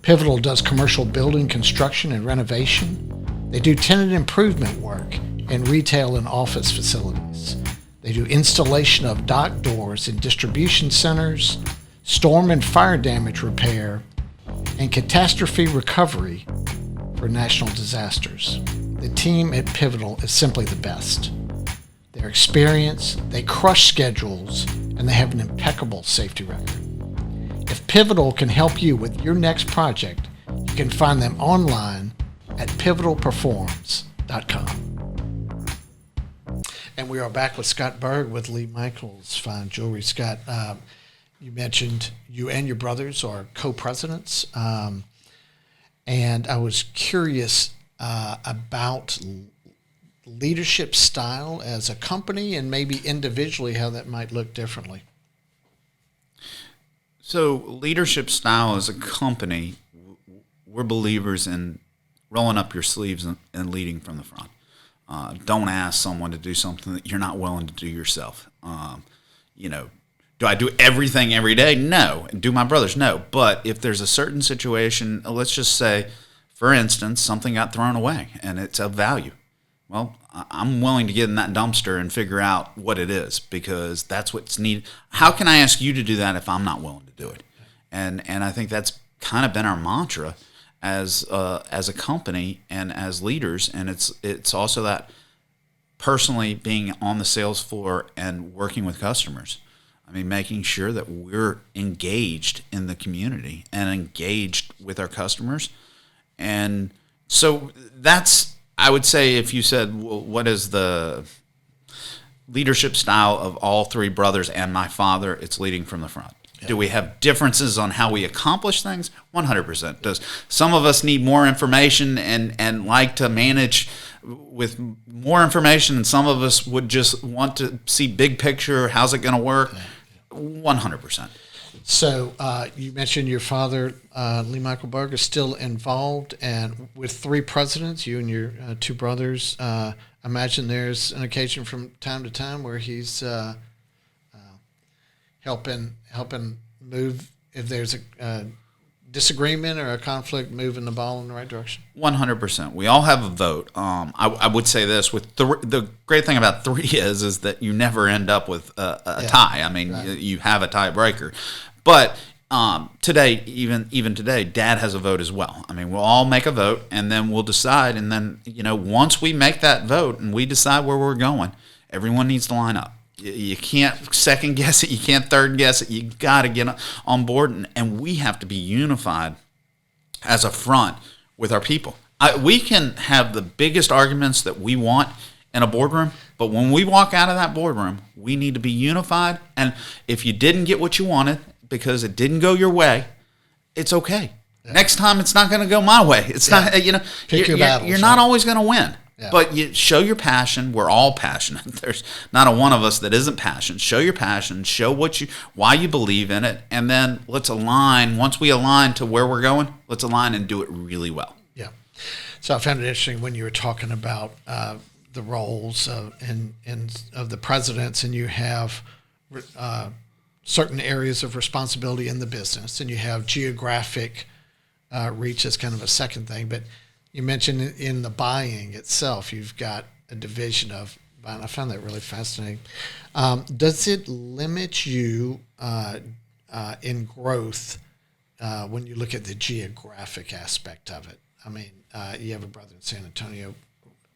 Pivotal does commercial building construction and renovation. They do tenant improvement work in retail and office facilities. They do installation of dock doors in distribution centers, storm and fire damage repair, and catastrophe recovery for national disasters. The team at Pivotal is simply the best. They're experienced, they crush schedules, and they have an impeccable safety record. If Pivotal can help you with your next project, you can find them online at pivotalperforms.com. And we are back with Scott Berg with Lee Michaels Fine Jewelry. Scott, you mentioned you and your brothers are co-presidents, and I was curious about leadership style as a company and maybe individually how that might look differently. So leadership style as a company, we're believers in rolling up your sleeves and leading from the front. Don't ask someone to do something that you're not willing to do yourself. Do I do everything every day? No. Do my brothers? No. But if there's a certain situation, let's just say, for instance, something got thrown away and it's of value. Well, I'm willing to get in that dumpster and figure out what it is because that's what's needed. How can I ask you to do that if I'm not willing to do it? And I think that's kind of been our mantra as a company and as leaders, and it's also that personally being on the sales floor and working with customers. I mean, making sure that we're engaged in the community and engaged with our customers. And so that's, I would say, if you said, well, what is the leadership style of all 3 brothers and my father, it's leading from the front. Yeah. Do we have differences on how we accomplish things? 100%. Does some of us need more information and like to manage with more information, and some of us would just want to see big picture, how's it going to work? 100%. So you mentioned your father, Lee Michael Berg, is still involved, and with 3 presidents, you and your 2 brothers, I imagine there's an occasion from time to time where he's helping move, if there's a disagreement or a conflict, moving the ball in the right direction. 100%. We all have a vote. I would say this, with the great thing about 3 is that you never end up with a tie. I mean, right. You have a tiebreaker. But today, even today, Dad has a vote as well. I mean, we'll all make a vote, and then we'll decide. And then, once we make that vote and we decide where we're going, everyone needs to line up. You can't second guess it. You can't third guess it. You got to get on board, and we have to be unified as a front with our people. We can have the biggest arguments that we want in a boardroom, but when we walk out of that boardroom, we need to be unified. And if you didn't get what you wanted because it didn't go your way, it's okay. Yeah. Next time, it's not going to go my way. It's not, Pick your battles. You're not always going to win, Yeah. But you show your passion. We're all passionate. There's not a one of us that isn't passionate. Show your passion. Show why you believe in it, and then let's align. Once we align to where we're going, let's align and do it really well. Yeah. So I found it interesting when you were talking about the roles of the presidents, and you have certain areas of responsibility in the business, and you have geographic reach as kind of a second thing. But you mentioned in the buying itself, you've got a division of buying. I found that really fascinating. Does it limit you in growth when you look at the geographic aspect of it? I mean, you have a brother in San Antonio,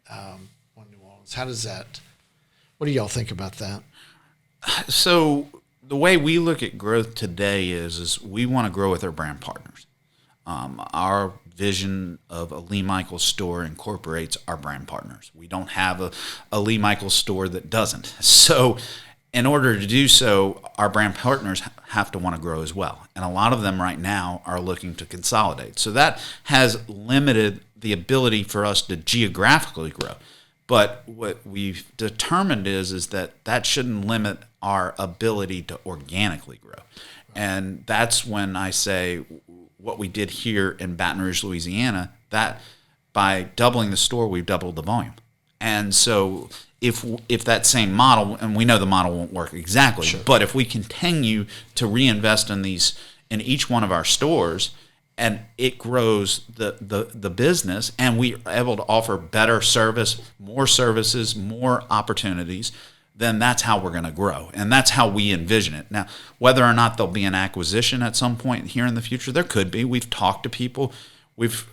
one in New Orleans. How does that? What do y'all think about that? So the way we look at growth today is we want to grow with our brand partners. Our vision of a Lee Michaels store incorporates our brand partners. We don't have a Lee Michaels store that doesn't. So in order to do so, our brand partners have to want to grow as well. And a lot of them right now are looking to consolidate. So that has limited the ability for us to geographically grow. But what we've determined is that shouldn't limit our ability to organically grow. And that's when I say what we did here in Baton Rouge, Louisiana, that by doubling the store, we've doubled the volume. And so if that same model, and we know the model won't work exactly, sure, but if we continue to reinvest in each one of our stores, and it grows the business, and we're able to offer better service, more services, more opportunities, then that's how we're going to grow. And that's how we envision it. Now, whether or not there'll be an acquisition at some point here in the future, there could be. We've talked to people. We've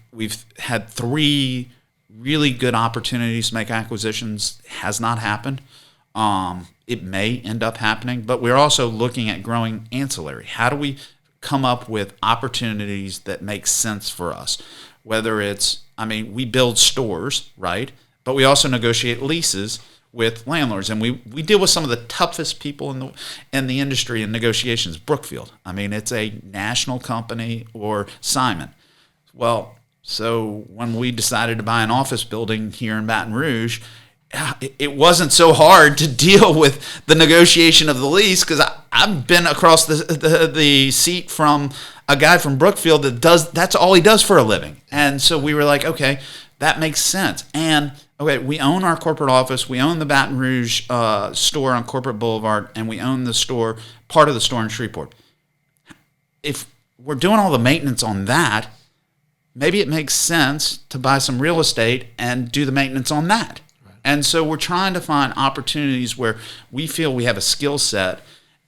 had 3 really good opportunities to make acquisitions. Has not happened. It may end up happening, but we're also looking at growing ancillary. How do we come up with opportunities that make sense for us? Whether it's, we build stores, right? But we also negotiate leases with landlords, and we deal with some of the toughest people in the industry in negotiations. Brookfield, it's a national company, or Simon. Well, so when we decided to buy an office building here in Baton Rouge, it wasn't so hard to deal with the negotiation of the lease, because I've been across the seat from a guy from Brookfield that's all he does for a living. And so we were like, okay, that makes sense. And okay, we own our corporate office, we own the Baton Rouge store on Corporate Boulevard, and we own part of the store in Shreveport. If we're doing all the maintenance on that, maybe it makes sense to buy some real estate and do the maintenance on that. Right. And so we're trying to find opportunities where we feel we have a skill set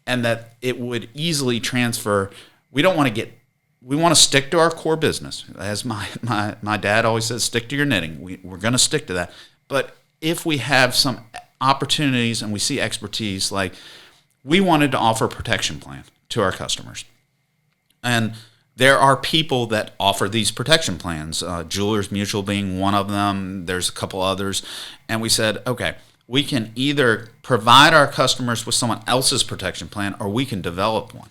and that it would easily transfer. We want to stick to our core business. As my dad always says, stick to your knitting. We're going to stick to that. But if we have some opportunities and we see expertise, like we wanted to offer a protection plan to our customers. And there are people that offer these protection plans, Jewelers Mutual being one of them. There's a couple others. And we said, okay, we can either provide our customers with someone else's protection plan, or we can develop one.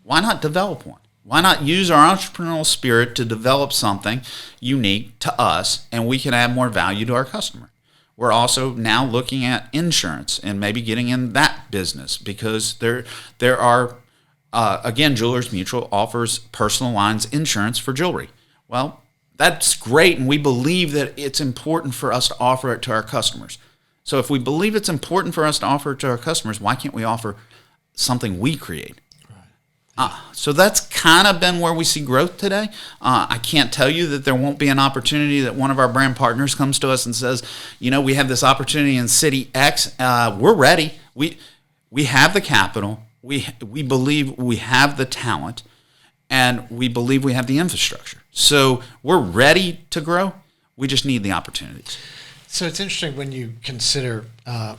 Why not develop one? Why not use our entrepreneurial spirit to develop something unique to us, and we can add more value to our customer? We're also now looking at insurance and maybe getting in that business, because there are, again, Jewelers Mutual offers personal lines insurance for jewelry. Well, that's great, and we believe that it's important for us to offer it to our customers. So if we believe it's important for us to offer it to our customers, why can't we offer something we create? So that's kind of been where we see growth today. I can't tell you that there won't be an opportunity that one of our brand partners comes to us and says, we have this opportunity in City X. We're ready. We have the capital. We believe we have the talent, and we believe we have the infrastructure. So we're ready to grow. We just need the opportunities. So it's interesting when you consider a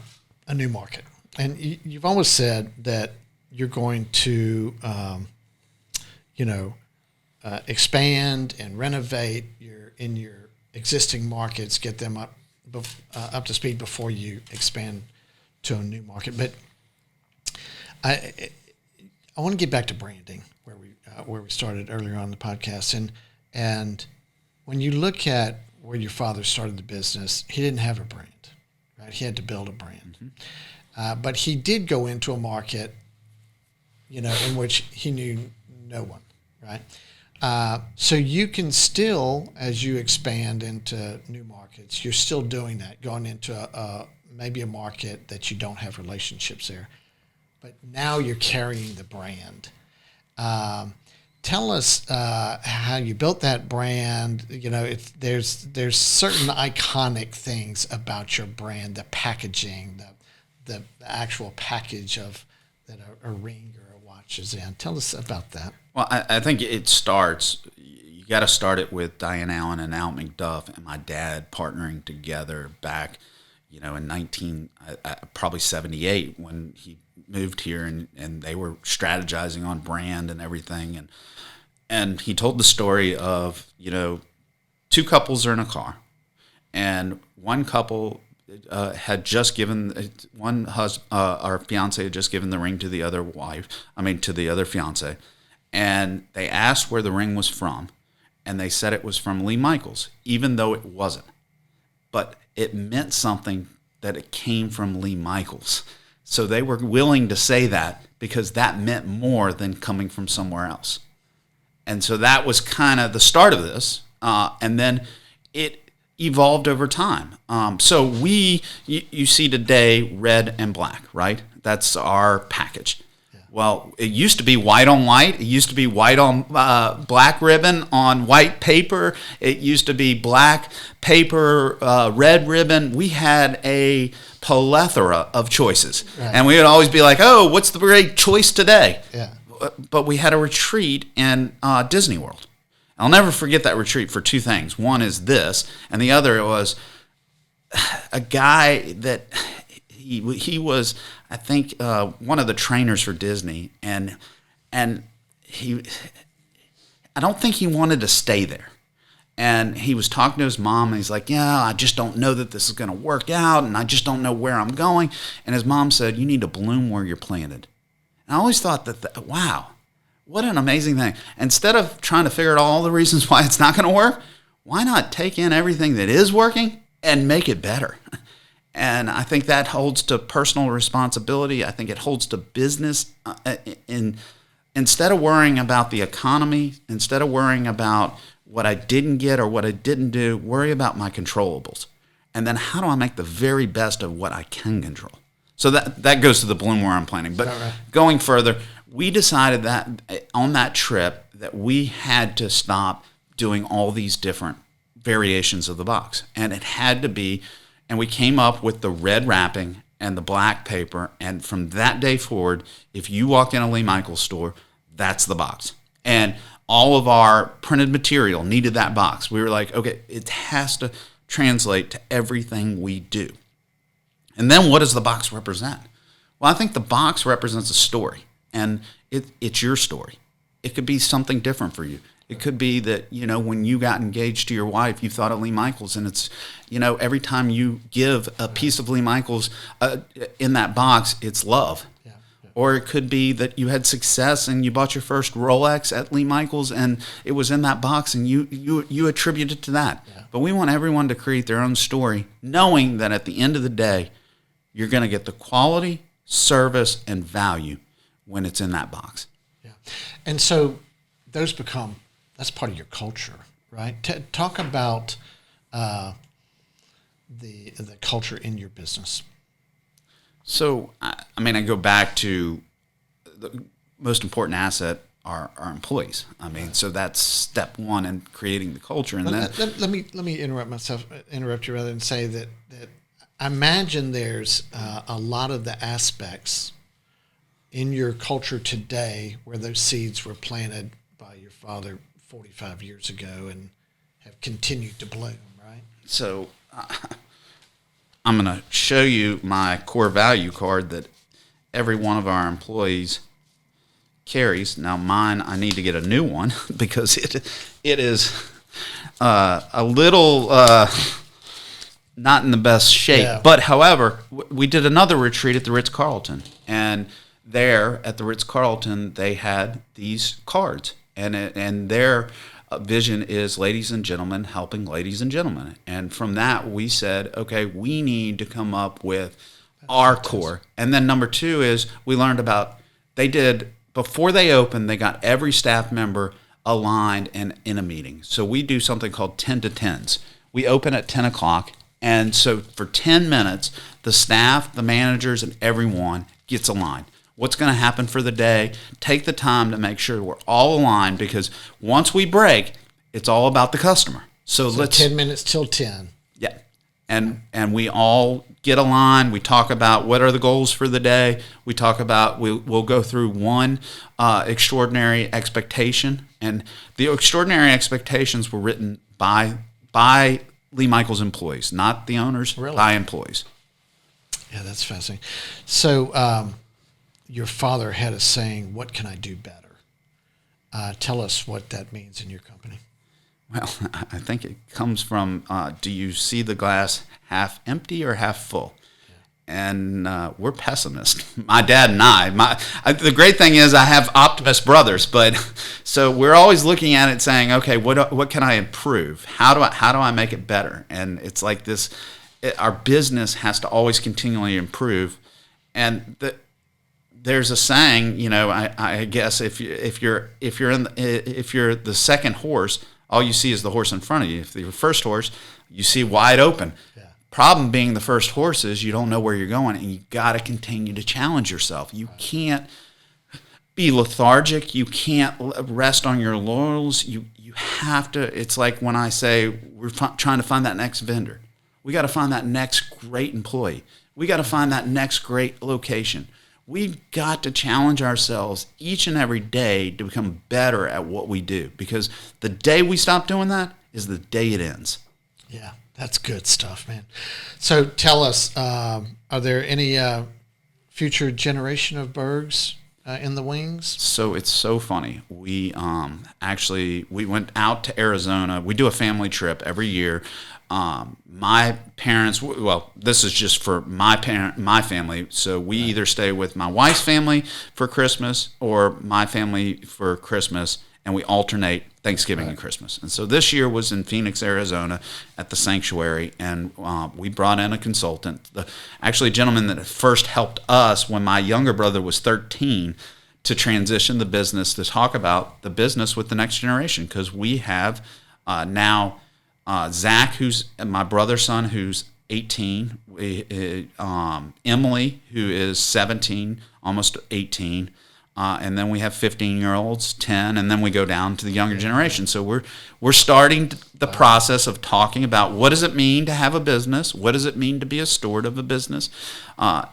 new market, and you've always said that you're going to, expand and renovate in your existing markets, get them up to speed before you expand to a new market. But I want to get back to branding, where we started earlier on the podcast, and when you look at where your father started the business, he didn't have a brand, right? He had to build a brand. Mm-hmm. But he did go into a market, in which he knew no one, right? So you can still, as you expand into new markets, you're still doing that, going into maybe a market that you don't have relationships there. But now you're carrying the brand. Tell us how you built that brand. There's certain iconic things about your brand, the packaging, the actual package that a ring or a watch is in. Tell us about that. Well, I think it starts. You got to start it with Diane Allen and Al McDuff and my dad partnering together back, in probably 78 when he moved here, and they were strategizing on brand and everything, and he told the story of two couples are in a car, and one couple had just given our fiance had just given the ring to the other to the other fiance, and they asked where the ring was from, and they said it was from Lee Michaels, even though it wasn't, but it meant something that it came from Lee Michaels. So they were willing to say that because that meant more than coming from somewhere else. And so that was kind of the start of this. And then it evolved over time. So you see today red and black, right? That's our package. Yeah. Well, it used to be white on white. It used to be white on black ribbon on white paper. It used to be black paper, red ribbon. We had a plethora of choices. Right. And we would always be like, oh, what's the great choice today? Yeah. But we had a retreat in Disney World. I'll never forget that retreat for two things. One is this, and the other was a guy that he was, I think, one of the trainers for Disney, and I don't think he wanted to stay there. And he was talking to his mom, and he's like, yeah, I just don't know that this is going to work out, and I just don't know where I'm going. And his mom said, you need to bloom where you're planted. And I always thought wow, what an amazing thing. Instead of trying to figure out all the reasons why it's not going to work, why not take in everything that is working and make it better? And I think that holds to personal responsibility. I think it holds to business. Instead of worrying about the economy, instead of worrying about what I didn't get or what I didn't do, worry about my controllables. And then how do I make the very best of what I can control? So that goes to the bloom where I'm planning. But right. Going further, we decided that on that trip that we had to stop doing all these different variations of the box. And it had to be, and we came up with the red wrapping and the black paper. And from that day forward, if you walked in a Lee Michaels store, that's the box. And all of our printed material needed that box. We were like, okay, it has to translate to everything we do. And then what does the box represent? Well, I think the box represents a story, and it's your story. It could be something different for you. It could be that, when you got engaged to your wife, you thought of Lee Michaels, and it's, every time you give a piece of Lee Michaels in that box, it's love. Yeah. Or it could be that you had success and you bought your first Rolex at Lee Michaels, and it was in that box, and you attribute it to that. Yeah. But we want everyone to create their own story, knowing that at the end of the day, you're going to get the quality, service, and value when it's in that box. Yeah. And so that's part of your culture, right? Talk about the culture in your business. So, I go back to the most important asset are our employees. So that's step one in creating the culture. And let me interrupt you rather than say that I imagine there's a lot of the aspects in your culture today where those seeds were planted by your father 45 years ago and have continued to bloom, right? So I'm going to show you my core value card that every one of our employees carries. Now mine, I need to get a new one because it is a little not in the best shape. Yeah. But however, we did another retreat at the Ritz-Carlton, and there at the Ritz-Carlton they had these cards, and their vision is ladies and gentlemen helping ladies and gentlemen. And from that, we said, okay, we need to come up with our core. And then number 2 is we learned about, before they opened, they got every staff member aligned and in a meeting. So we do something called 10 to 10s. We open at 10 o'clock. And so for 10 minutes, the staff, the managers, and everyone gets aligned. What's going to happen for the day? Take the time to make sure we're all aligned, because once we break, it's all about the customer. So let's 10 minutes till 10. Yeah. And we all get aligned. We talk about what are the goals for the day. We talk about, we'll go through one extraordinary expectation. And the extraordinary expectations were written by Lee Michaels employees, not the owners, really? By employees. Yeah, that's fascinating. So your father had a saying, "What can I do better?" Tell us what that means in your company. Well, I think it comes from, do you see the glass half empty or half full? Yeah. And we're pessimists. My dad and the great thing is I have optimist brothers, but so we're always looking at it saying, okay, what can I improve? How do I make it better? And it's like this, our business has to always continually improve. And there's a saying, I guess if you're the second horse, all you see is the horse in front of you. If you're the first horse, you see wide open. Yeah. Problem being the first horse is you don't know where you're going, and you got to continue to challenge yourself. You can't be lethargic. You can't rest on your laurels. You have to. It's like when I say we're trying to find that next vendor. We got to find that next great employee. We got to find that next great location. We've got to challenge ourselves each and every day to become better at what we do, because the day we stop doing that is the day it ends. Yeah, that's good stuff, man. So tell us, are there any future generation of Bergs in the wings? So it's so funny. We we went out to Arizona. We do a family trip every year. My parents, well, this is just for my family. So we either stay with my wife's family for Christmas or my family for Christmas, and we alternate Thanksgiving and Christmas. And so this year was in Phoenix, Arizona at the sanctuary, and we brought in a consultant, actually a gentleman that first helped us when my younger brother was 13 to transition the business, to talk about the business with the next generation, because we have now Zach, who's my brother's son, who's 18, Emily, who is 17, almost 18, and then we have 15-year-olds, 10, and then we go down to the younger generation. So we're starting the process of talking about what does it mean to have a business, what does it mean to be a steward of a business, what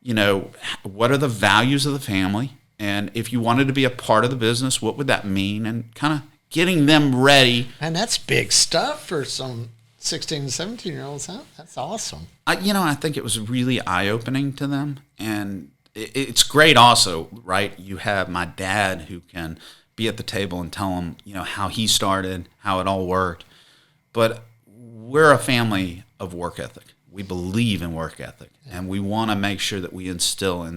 are the values of the family, and if you wanted to be a part of the business, what would that mean, and kind of getting them ready. And that's big stuff for some 16 and 17-year-olds, huh? That's awesome. I think it was really eye-opening to them. And it's great also, right? You have my dad who can be at the table and tell them, how he started, how it all worked. But we're a family of work ethic. We believe in work ethic. Yeah. And we want to make sure that we instill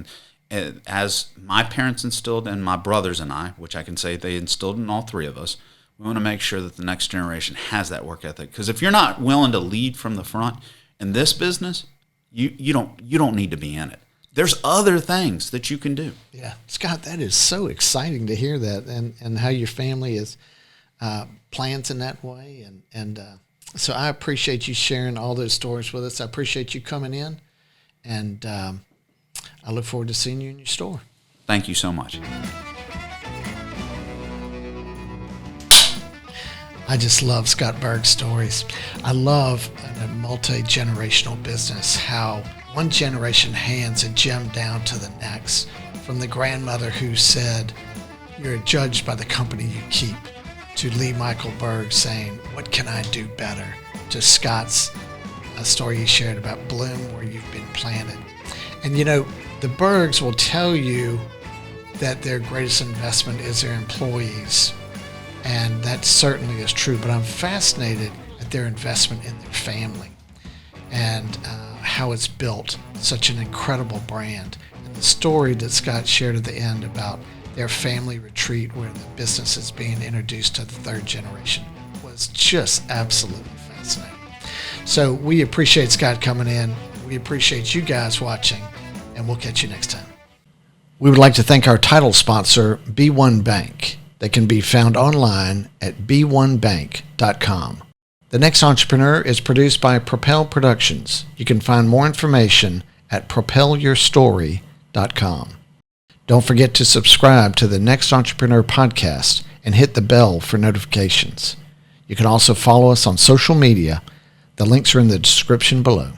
as my parents instilled in my brothers and I, which I can say they instilled in all three of us, we want to make sure that the next generation has that work ethic. Because if you're not willing to lead from the front in this business, you don't need to be in it. There's other things that you can do. Yeah, Scott, that is so exciting to hear that, and how your family is plans in that way, and so I appreciate you sharing all those stories with us. I appreciate you coming in, and I look forward to seeing you in your store. Thank you so much. I just love Scott Berg's stories. I love in a multi-generational business how one generation hands a gem down to the next, from the grandmother who said, "You're judged by the company you keep," to Lee Michael Berg saying, "What can I do better?" to Scott's story he shared about bloom where you've been planted. And the Bergs will tell you that their greatest investment is their employees. And that certainly is true. But I'm fascinated at their investment in their family and how it's built such an incredible brand. And the story that Scott shared at the end about their family retreat where the business is being introduced to the third generation was just absolutely fascinating. So we appreciate Scott coming in. We appreciate you guys watching, and we'll catch you next time. We would like to thank our title sponsor, B1 Bank. They can be found online at b1bank.com. The Next Entrepreneur is produced by Propel Productions. You can find more information at propelyourstory.com. Don't forget to subscribe to the Next Entrepreneur Podcast and hit the bell for notifications. You can also follow us on social media. The links are in the description below.